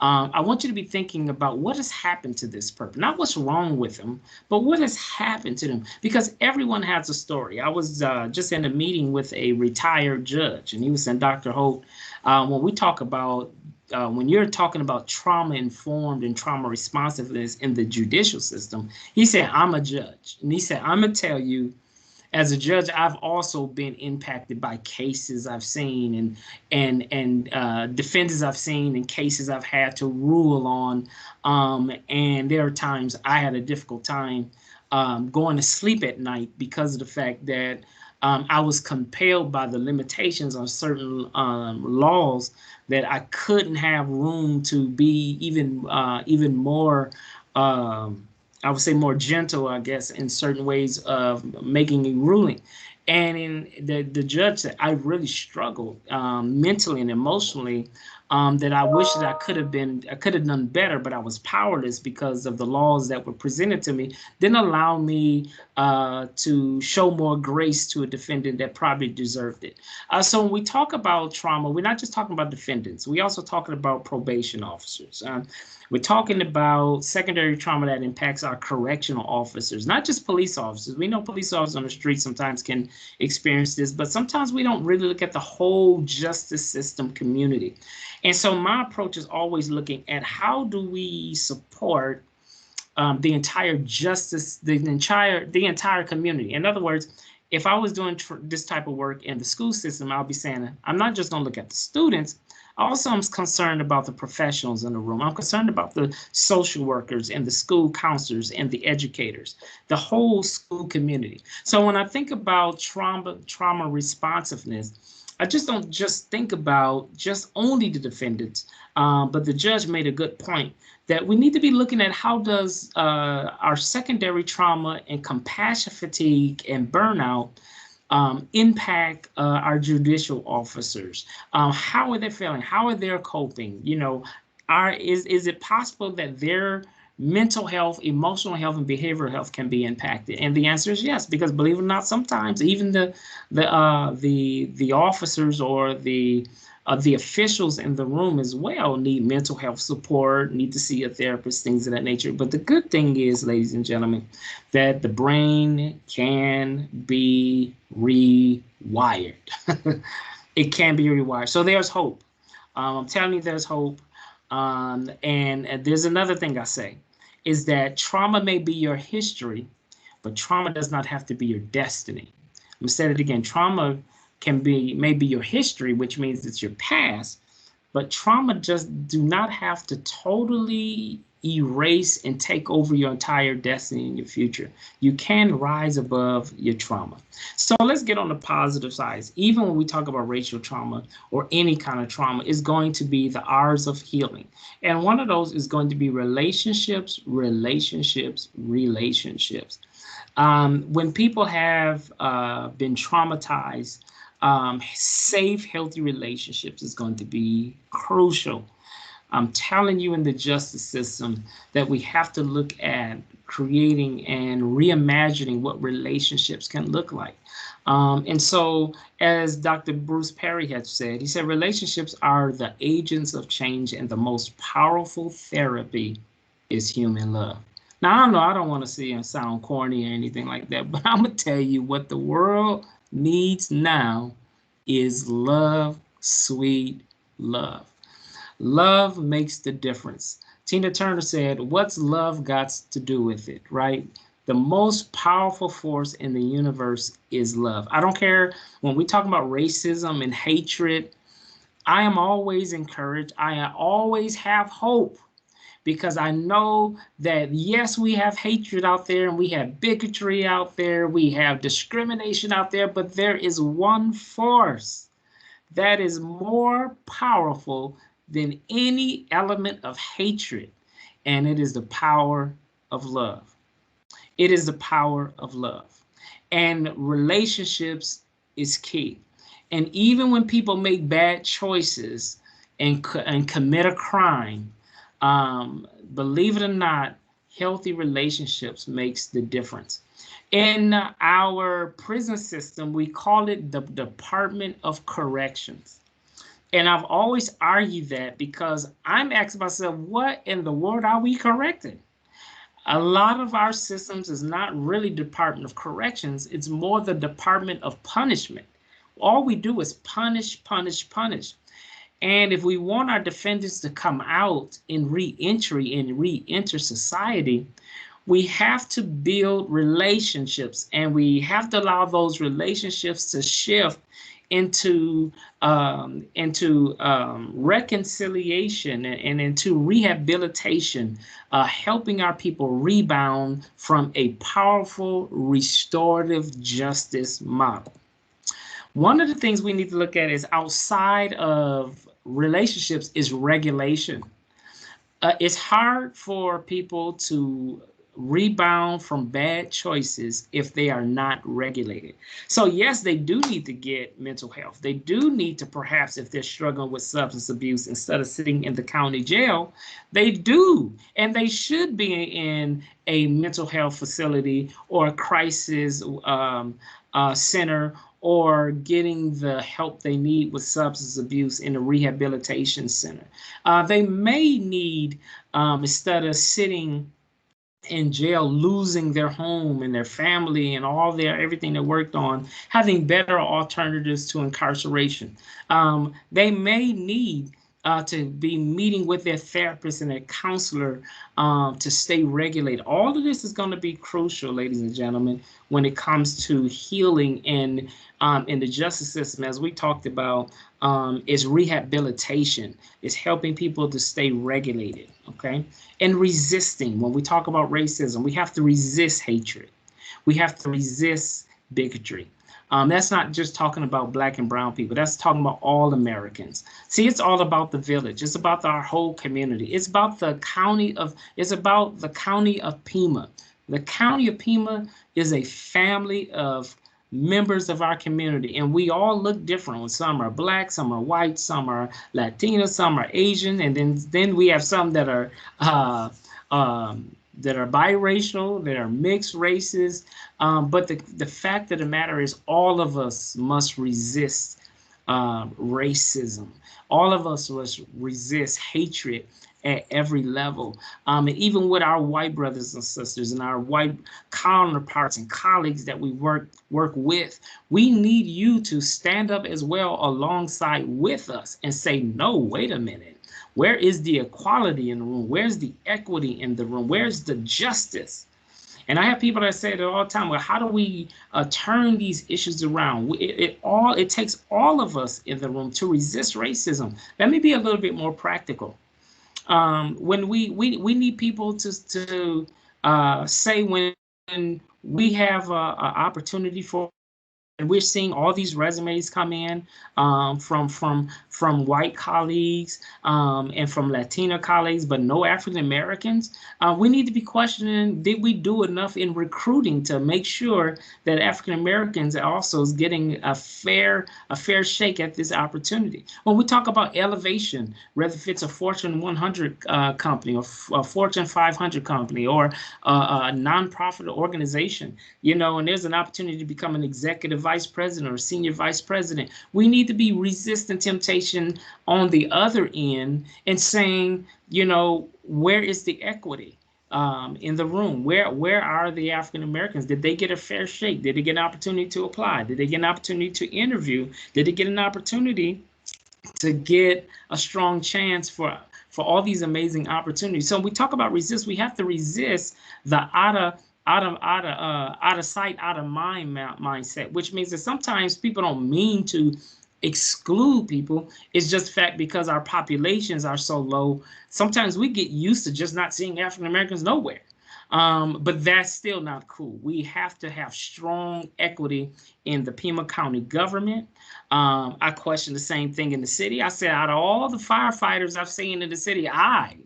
I want you to be thinking about what has happened to this person, not what's wrong with them, but what has happened to them, because everyone has a story. I was just in a meeting with a retired judge, and he was saying, Dr. Holt, when we talk about when you're talking about trauma informed and trauma responsiveness in the judicial system, he said, I'm a judge. And he said, I'm going to tell you, as a judge, I've also been impacted by cases I've seen and defendants I've seen and cases I've had to rule on. And there are times I had a difficult time going to sleep at night because of the fact that I was compelled by the limitations on certain laws that I couldn't have room to be even more, I would say, more gentle, I guess, in certain ways of making a ruling. And in the judge said, I really struggled mentally and emotionally, that I wish that I could have done better, but I was powerless because of the laws that were presented to me didn't allow me to show more grace to a defendant that probably deserved it. So when we talk about trauma, we're not just talking about defendants. We also talking about probation officers. We're talking about secondary trauma that impacts our correctional officers, not just police officers. We know police officers on the street sometimes can experience this, but sometimes we don't really look at the whole justice system community. And so my approach is always looking at how do we support the entire justice, the entire community. In other words, if I was doing this type of work in the school system, I'll be saying, I'm not just going to look at the students. Also, I'm concerned about the professionals in the room. I'm concerned about the social workers and the school counselors and the educators, the whole school community. So when I think about trauma responsiveness, I just don't just think about just only the defendants, but the judge made a good point that we need to be looking at how does our secondary trauma and compassion fatigue and burnout impact our judicial officers. How are they feeling? How are they coping? You know, is it possible that their mental health, emotional health, and behavioral health can be impacted? And the answer is yes, because believe it or not, sometimes even the officers or the officials in the room as well need mental health support, need to see a therapist, things of that nature. But the good thing is, ladies and gentlemen, that the brain can be rewired. It can be rewired. So there's hope. I'm telling you, there's hope. And there's another thing I say, is that trauma may be your history, but trauma does not have to be your destiny. I'm going to say it again. Trauma may be your history, which means it's your past, but trauma just do not have to totally erase and take over your entire destiny in your future. You can rise above your trauma. So let's get on the positive side. Even when we talk about racial trauma or any kind of trauma, it's going to be the R's of healing. And one of those is going to be relationships, relationships, relationships. When people have been traumatized, safe, healthy relationships is going to be crucial. I'm telling you, in the justice system, that we have to look at creating and reimagining what relationships can look like. And so, as Dr. Bruce Perry had said, he said relationships are the agents of change, and the most powerful therapy is human love. Now, I don't know, I don't want to see and sound corny or anything like that, but I'm going to tell you what the world needs now is love, sweet love. Love makes the difference. Tina Turner said, "What's love got to do with it?" Right? The most powerful force in the universe is love. I don't care when we talk about racism and hatred. I am always encouraged. I always have hope because I know that, yes, we have hatred out there and we have bigotry out there, we have discrimination out there, but there is one force that is more powerful than any element of hatred, and it is the power of love. It is the power of love. And relationships is key. And even when people make bad choices and commit a crime, believe it or not, healthy relationships makes the difference. In our prison system, we call it the Department of Corrections. And I've always argued that because I'm asking myself, what in the world are we correcting? A lot of our systems is not really Department of Corrections, it's more the Department of Punishment. All we do is punish, punish, punish. And if we want our defendants to come out in reentry and re-enter society, we have to build relationships, and we have to allow those relationships to shift into reconciliation and into rehabilitation, helping our people rebound from a powerful restorative justice model. One of the things we need to look at is outside of relationships is regulation. It's hard for people to rebound from bad choices if they are not regulated. So yes, they do need to get mental health. They do need to, perhaps if they're struggling with substance abuse, instead of sitting in the county jail, they do. And they should be in a mental health facility or a crisis center, or getting the help they need with substance abuse in a rehabilitation center. They may need, instead of sitting in jail, losing their home and their family and all their everything they worked on, having better alternatives to incarceration. They may need to be meeting with their therapist and their counselor to stay regulated. All of this is going to be crucial, ladies and gentlemen, when it comes to healing and in the justice system, as we talked about, is rehabilitation. Is helping people to stay regulated, okay? And resisting. When we talk about racism, we have to resist hatred. We have to resist bigotry. That's not just talking about black and brown people. That's talking about all Americans. See, it's all about the village. It's about our whole community. It's about the county of. It's about the county of Pima. The county of Pima is a family of members of our community, and we all look different. Some are black, some are white, some are Latina, some are Asian, and then we have some that are biracial, that are mixed races. But the fact of the matter is, all of us must resist racism. All of us must resist hatred at every level. And even with our white brothers and sisters and our white counterparts and colleagues that we work with, we need you to stand up as well alongside with us and say, no, wait a minute. Where is the equality in the room? Where's the equity in the room? Where's the justice? And I have people that say it all the time, well, how do we turn these issues around? It takes all of us in the room to resist racism. Let me be a little bit more practical. When we need people to say, when we have an opportunity for, and we're seeing all these resumes come in from white colleagues and from Latina colleagues, but no African Americans. We need to be questioning: did we do enough in recruiting to make sure that African Americans also is getting a fair shake at this opportunity? When we talk about elevation, whether if it's a Fortune 100 company or a Fortune 500 company or a nonprofit organization, and there's an opportunity to become an executive vice president or senior vice president. We need to be resisting temptation on the other end and saying, you know, where is the equity in the room? Where are the African Americans? Did they get a fair shake? Did they get an opportunity to apply? Did they get an opportunity to interview? Did they get an opportunity to get a strong chance for all these amazing opportunities? So when we talk about resist, we have to resist the out of sight, out of mind mindset, which means that sometimes people don't mean to exclude people. It's just fact because our populations are so low. Sometimes we get used to just not seeing African Americans nowhere. But that's still not cool. We have to have strong equity in the Pima County government. I question the same thing in the city. I said, out of all the firefighters I've seen in the city,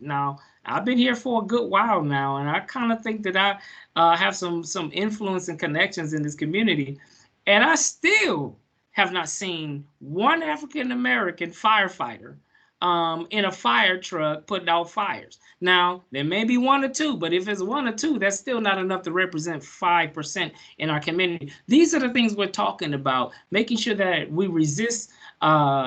now I've been here for a good while now, and I kind of think that I have some influence and connections in this community, and I still have not seen one African American firefighter in a fire truck putting out fires. Now, there may be one or two, but if it's one or two, that's still not enough to represent 5% in our community. These are the things we're talking about, making sure that we resist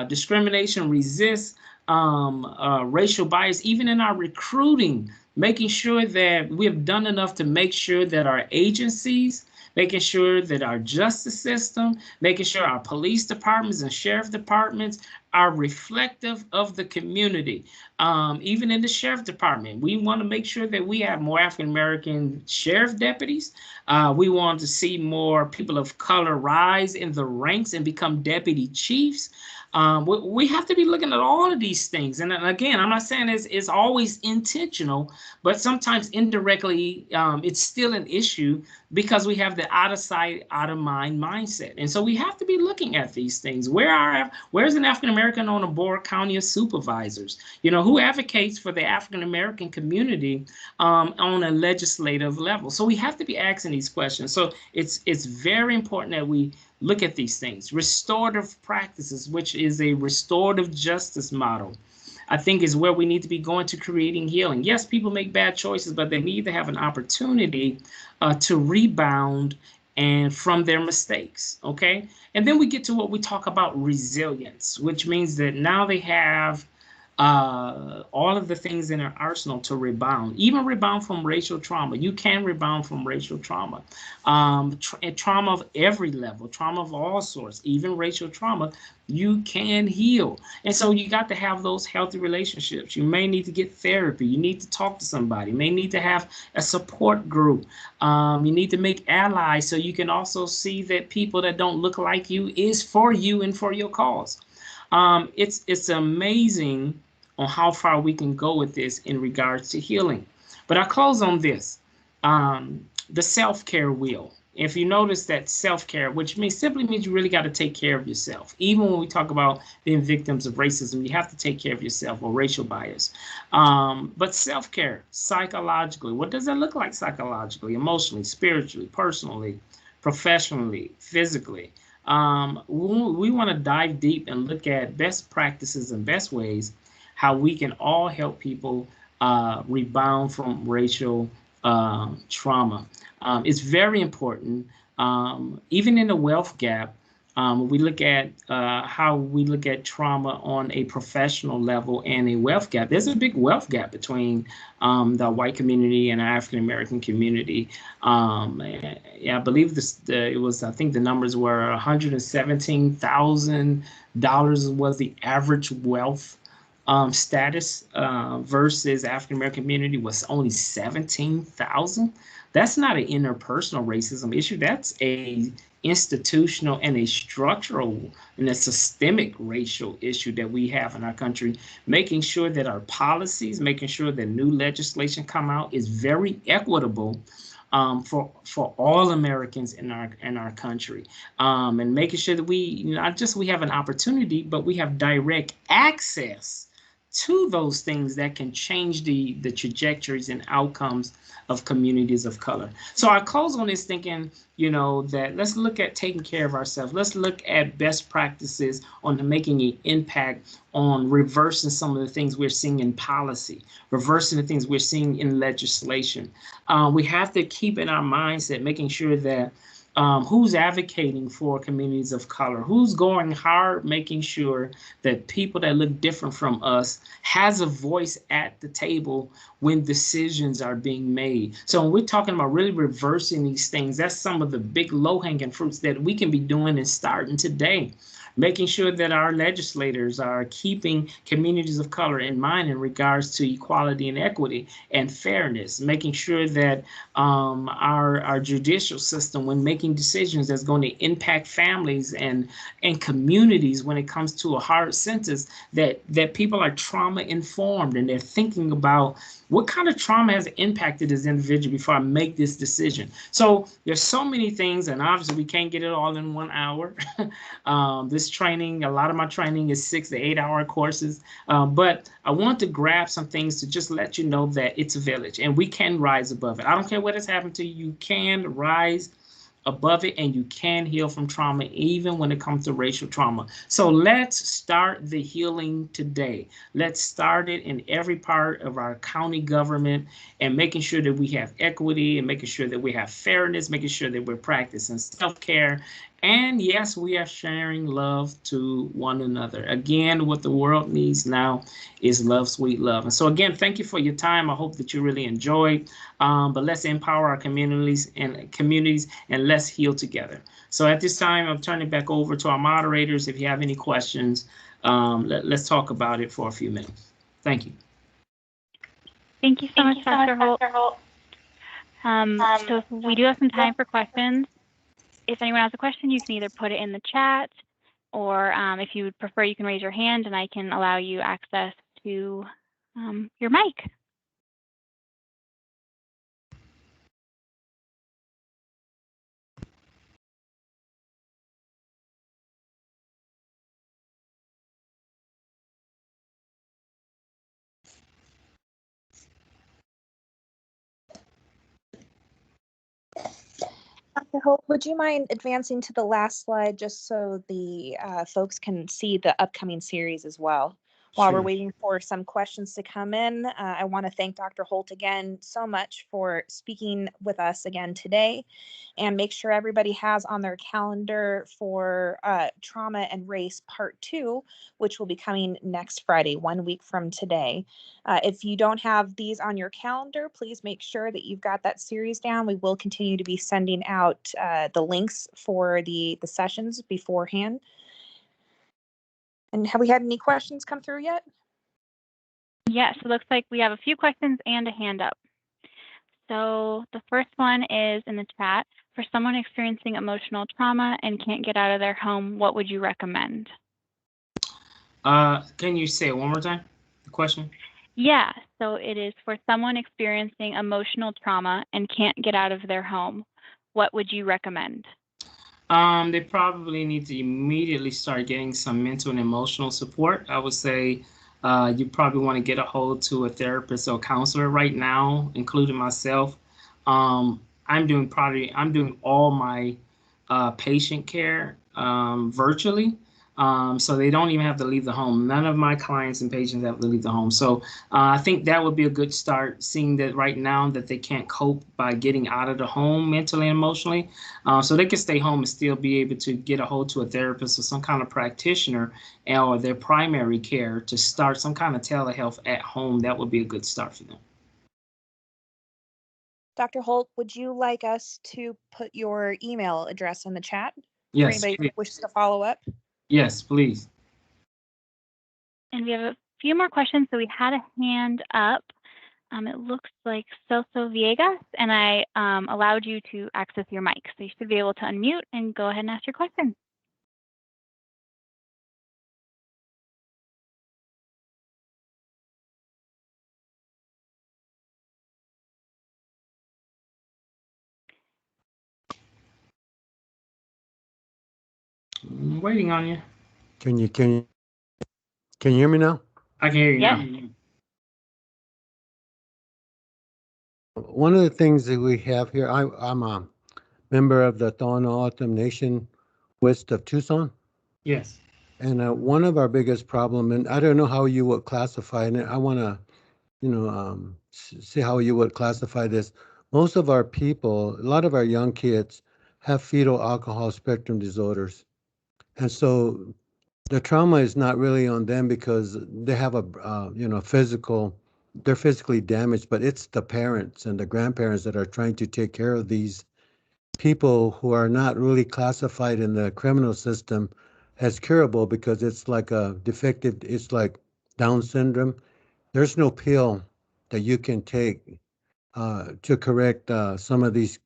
discrimination, resist racial bias, even in our recruiting, making sure that we have done enough to make sure that our agencies, making sure that our justice system, making sure our police departments and sheriff departments are reflective of the community. Even in the sheriff department, we want to make sure that we have more African American sheriff deputies. We want to see more people of color rise in the ranks and become deputy chiefs. We have to be looking at all of these things. And again, I'm not saying it's always intentional, but sometimes indirectly, it's still an issue because we have the out of sight, out of mind mindset. And so we have to be looking at these things. Where's an African American on a board county of supervisors? You know, who advocates for the African American community on a legislative level? So we have to be asking these questions. So it's very important that we look at these things. Restorative practices, which is a restorative justice model, I think is where we need to be going to creating healing. Yes, people make bad choices, but they need to have an opportunity to rebound and from their mistakes, okay? And then we get to what we talk about resilience, which means that now they have all of the things in their arsenal to rebound, even rebound from racial trauma. You can rebound from racial trauma, trauma of every level, trauma of all sorts, even racial trauma, you can heal. And so you got to have those healthy relationships. You may need to get therapy. You need to talk to somebody. You may need to have a support group. You need to make allies so you can also see that people that don't look like you is for you and for your cause. It's amazing on how far we can go with this in regards to healing. But I close on this, the self-care wheel. If you notice that self-care, which simply means you really got to take care of yourself. Even when we talk about being victims of racism, you have to take care of yourself, or racial bias. But self-care, psychologically, what does that look like psychologically, emotionally, spiritually, personally, professionally, physically? We want to dive deep and look at best practices and best ways how we can all help people rebound from racial trauma. It's very important, even in the wealth gap. We look at how we look at trauma on a professional level and a wealth gap. There's a big wealth gap between the white community and the African American community. Yeah, I believe I think the numbers were $117,000 was the average wealth status versus African American community was only 17,000. That's not an interpersonal racism issue. That's a institutional and a structural and a systemic racial issue that we have in our country. Making sure that our policies, making sure that new legislation come out is very equitable for all Americans in our country, and making sure that we not just we have an opportunity, but we have direct access to those things that can change the trajectories and outcomes of communities of color. So I close on this thinking, that let's look at taking care of ourselves. Let's look at best practices on making an impact on reversing some of the things we're seeing in policy, reversing the things we're seeing in legislation. We have to keep in our mindset, making sure that who's advocating for communities of color, who's going hard making sure that people that look different from us has a voice at the table when decisions are being made. So when we're talking about really reversing these things, that's some of the big low-hanging fruits that we can be doing and starting today. Making sure that our legislators are keeping communities of color in mind in regards to equality and equity and fairness, making sure that our judicial system, when making decisions that's going to impact families and communities when it comes to a hard sentence, that people are trauma informed and they're thinking about what kind of trauma has impacted this individual before I make this decision. So there's so many things, and obviously we can't get it all in 1 hour. This training, a lot of my training is 6 to 8 hour courses, but I want to grab some things to just let you know that it's a village and we can rise above it. I don't care what has happened to you, you can rise above it and you can heal from trauma even when it comes to racial trauma. So let's start the healing today. Let's start it in every part of our county government and making sure that we have equity and making sure that we have fairness, making sure that we're practicing self-care. And yes, we are sharing love to one another. Again, what the world needs now is love, sweet love. And so again, thank you for your time. I hope that you really enjoyed. But let's empower our communities and let's heal together. So at this time, I'm turning it back over to our moderators. If you have any questions, let's talk about it for a few minutes. Thank you. Thank you so much, Dr. Holt. So we do have some time for questions. If anyone has a question, you can either put it in the chat, or if you would prefer, you can raise your hand and I can allow you access to your mic. Dr. Holt, would you mind advancing to the last slide just so the folks can see the upcoming series as well? While we're waiting for some questions to come in, I want to thank Dr. Holt again so much for speaking with us again today, and make sure everybody has on their calendar for Trauma and Race Part 2, which will be coming next Friday, 1 week from today. If you don't have these on your calendar, please make sure that you've got that series down. We will continue to be sending out the links for the sessions beforehand. And have we had any questions come through yet? Yes, it looks like we have a few questions and a hand up. So the first one is in the chat. For someone experiencing emotional trauma and can't get out of their home, what would you recommend? Can you say it one more time, the question? Yeah, so it is for someone experiencing emotional trauma and can't get out of their home, what would you recommend? They probably need to immediately start getting some mental and emotional support. I would say you probably want to get a hold to a therapist or counselor right now, including myself. I'm doing all my patient care virtually. So they don't even have to leave the home. None of my clients and patients have to leave the home. So I think that would be a good start, seeing that right now that they can't cope by getting out of the home mentally and emotionally. So they can stay home and still be able to get a hold to a therapist or some kind of practitioner or their primary care to start some kind of telehealth at home. That would be a good start for them. Dr. Holt, would you like us to put your email address in the chat for Yes, anybody please. who wishes to follow up? Yes, please. And we have a few more questions. So we had a hand up. It looks like Celso Viegas, and I allowed you to access your mic. So you should be able to unmute and go ahead and ask your question. I'm waiting on you. Can you hear me now? I can hear you Yes. now. One of the things that we have here, I'm a member of the Tohono O'odham Nation west of Tucson. Yes. And one of our biggest problem, and I don't know how you would classify it, and I want to, see how you would classify this. Most of our people, a lot of our young kids have fetal alcohol spectrum disorders. And so the trauma is not really on them because they have a, they're physically damaged, but it's the parents and the grandparents that are trying to take care of these people who are not really classified in the criminal system as curable because it's like a defective, it's like Down syndrome. There's no pill that you can take to correct some of these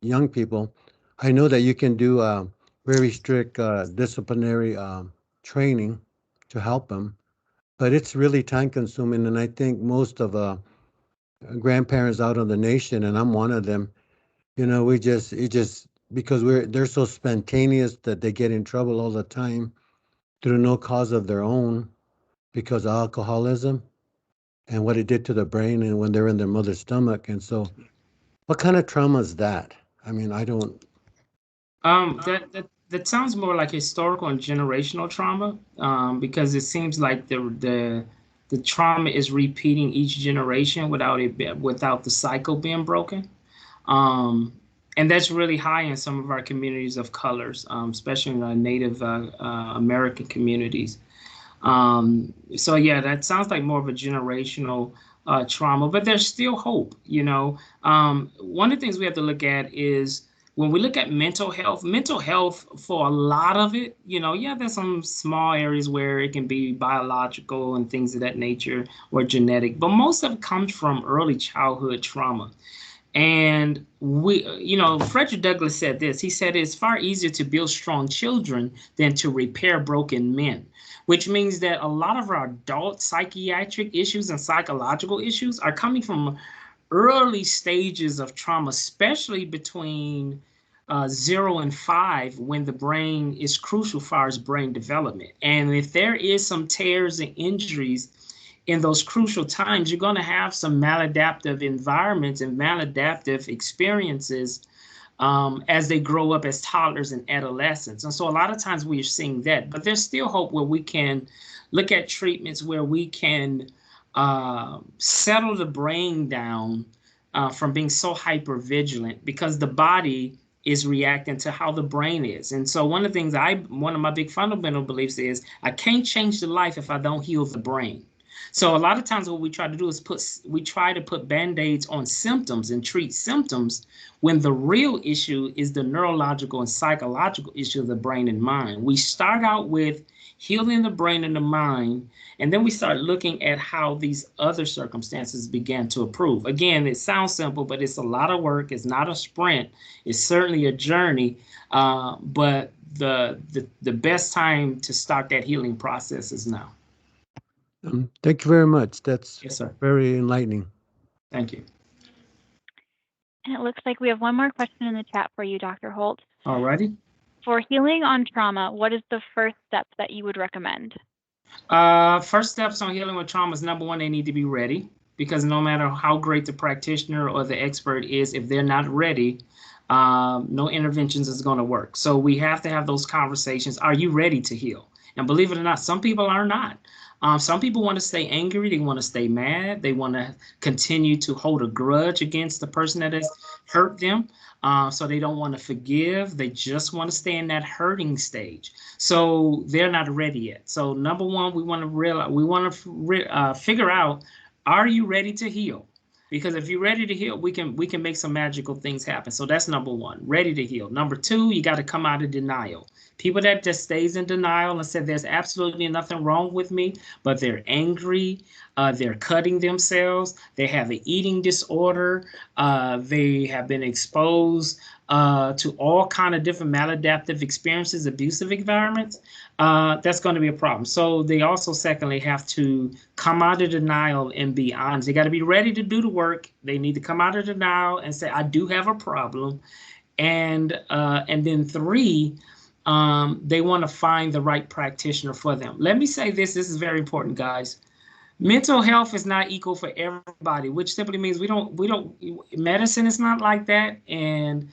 young people. I know that you can do very strict disciplinary training to help them, but it's really time consuming. And I think most of grandparents out in the nation, and I'm one of them, it just because they're so spontaneous that they get in trouble all the time through no cause of their own because of alcoholism and what it did to the brain and when they're in their mother's stomach. And so, what kind of trauma is that? I mean, I don't. That sounds more like historical and generational trauma, because it seems like the trauma is repeating each generation without the cycle being broken. Um, and that's really high in some of our communities of colors, especially in our Native American communities. So yeah, that sounds like more of a generational trauma, but there's still hope. One of the things we have to look at is when we look at mental health for a lot of it, yeah, there's some small areas where it can be biological and things of that nature or genetic, but most of it comes from early childhood trauma. And Frederick Douglass said this. He said it's far easier to build strong children than to repair broken men, which means that a lot of our adult psychiatric issues and psychological issues are coming from early stages of trauma, especially between 0 and 5, when the brain is crucial for our brain development. And if there is some tears and injuries in those crucial times, you're going to have some maladaptive environments and maladaptive experiences as they grow up as toddlers and adolescents. And so a lot of times we're seeing that, but there's still hope where we can look at treatments where we can settle the brain down from being so hypervigilant, because the body is reacting to how the brain is. And so one of my big fundamental beliefs is I can't change the life if I don't heal the brain. So a lot of times what we try to do is put Band-Aids on symptoms and treat symptoms when the real issue is the neurological and psychological issue of the brain and mind. We start out with healing the brain and the mind, and then we start looking at how these other circumstances began to improve. Again, it sounds simple, but it's a lot of work. It's not a sprint. It's certainly a journey, but the best time to start that healing process is now. Thank you very much. That's Yes, sir. very enlightening. Thank you. And it looks like we have one more question in the chat for you, Dr. Holt. All righty. For healing on trauma, what is the first step that you would recommend? First steps on healing with trauma is, number one, they need to be ready, because no matter how great the practitioner or the expert is, if they're not ready, no interventions is going to work. So we have to have those conversations. Are you ready to heal? And believe it or not, some people are not. Some people want to stay angry. They want to stay mad. They want to continue to hold a grudge against the person that has hurt them. So they don't want to forgive. They just want to stay in that hurting stage. So they're not ready yet. So number one, we want to figure out, are you ready to heal? Because if you're ready to heal, we can make some magical things happen. So that's number one, ready to heal. Number two, you got to come out of denial. People that just stays in denial and said there's absolutely nothing wrong with me, but they're angry, they're cutting themselves, they have an eating disorder, they have been exposed to all kind of different maladaptive experiences, abusive environments, that's going to be a problem. So they also, secondly, have to come out of denial and be honest. They got to be ready to do the work. They need to come out of denial and say, I do have a problem. And then three, they want to find the right practitioner for them. Let me say this is very important, guys. Mental health is not equal for everybody, which simply means medicine is not like that, and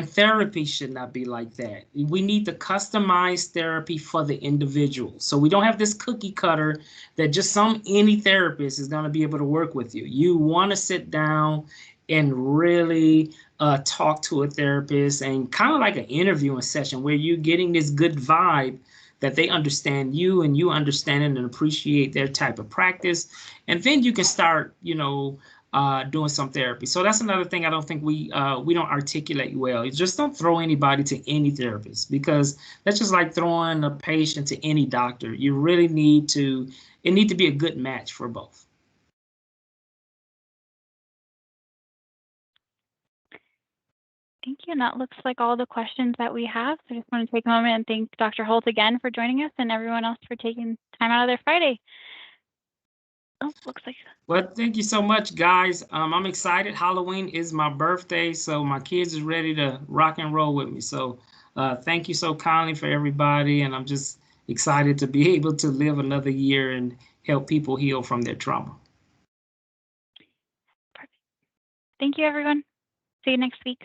therapy should not be like that. We need to customize therapy for the individual. So we don't have this cookie cutter that just any therapist is going to be able to work with you. You want to sit down and really talk to a therapist, and kind of like an interviewing session where you're getting this good vibe that they understand you and you understand and appreciate their type of practice. And then you can start, doing some therapy. So that's another thing I don't think we don't articulate well. You just don't throw anybody to any therapist, because that's just like throwing a patient to any doctor. You really need to be a good match for both. Thank you. And that looks like all the questions that we have. So I just want to take a moment and thank Dr. Holt again for joining us, and everyone else for taking time out of their Friday. Oh, looks like. Well, thank you so much, guys. I'm excited. Halloween is my birthday, so my kids is ready to rock and roll with me. So thank you so kindly for everybody, and I'm just excited to be able to live another year and help people heal from their trauma. Perfect. Thank you, everyone. See you next week.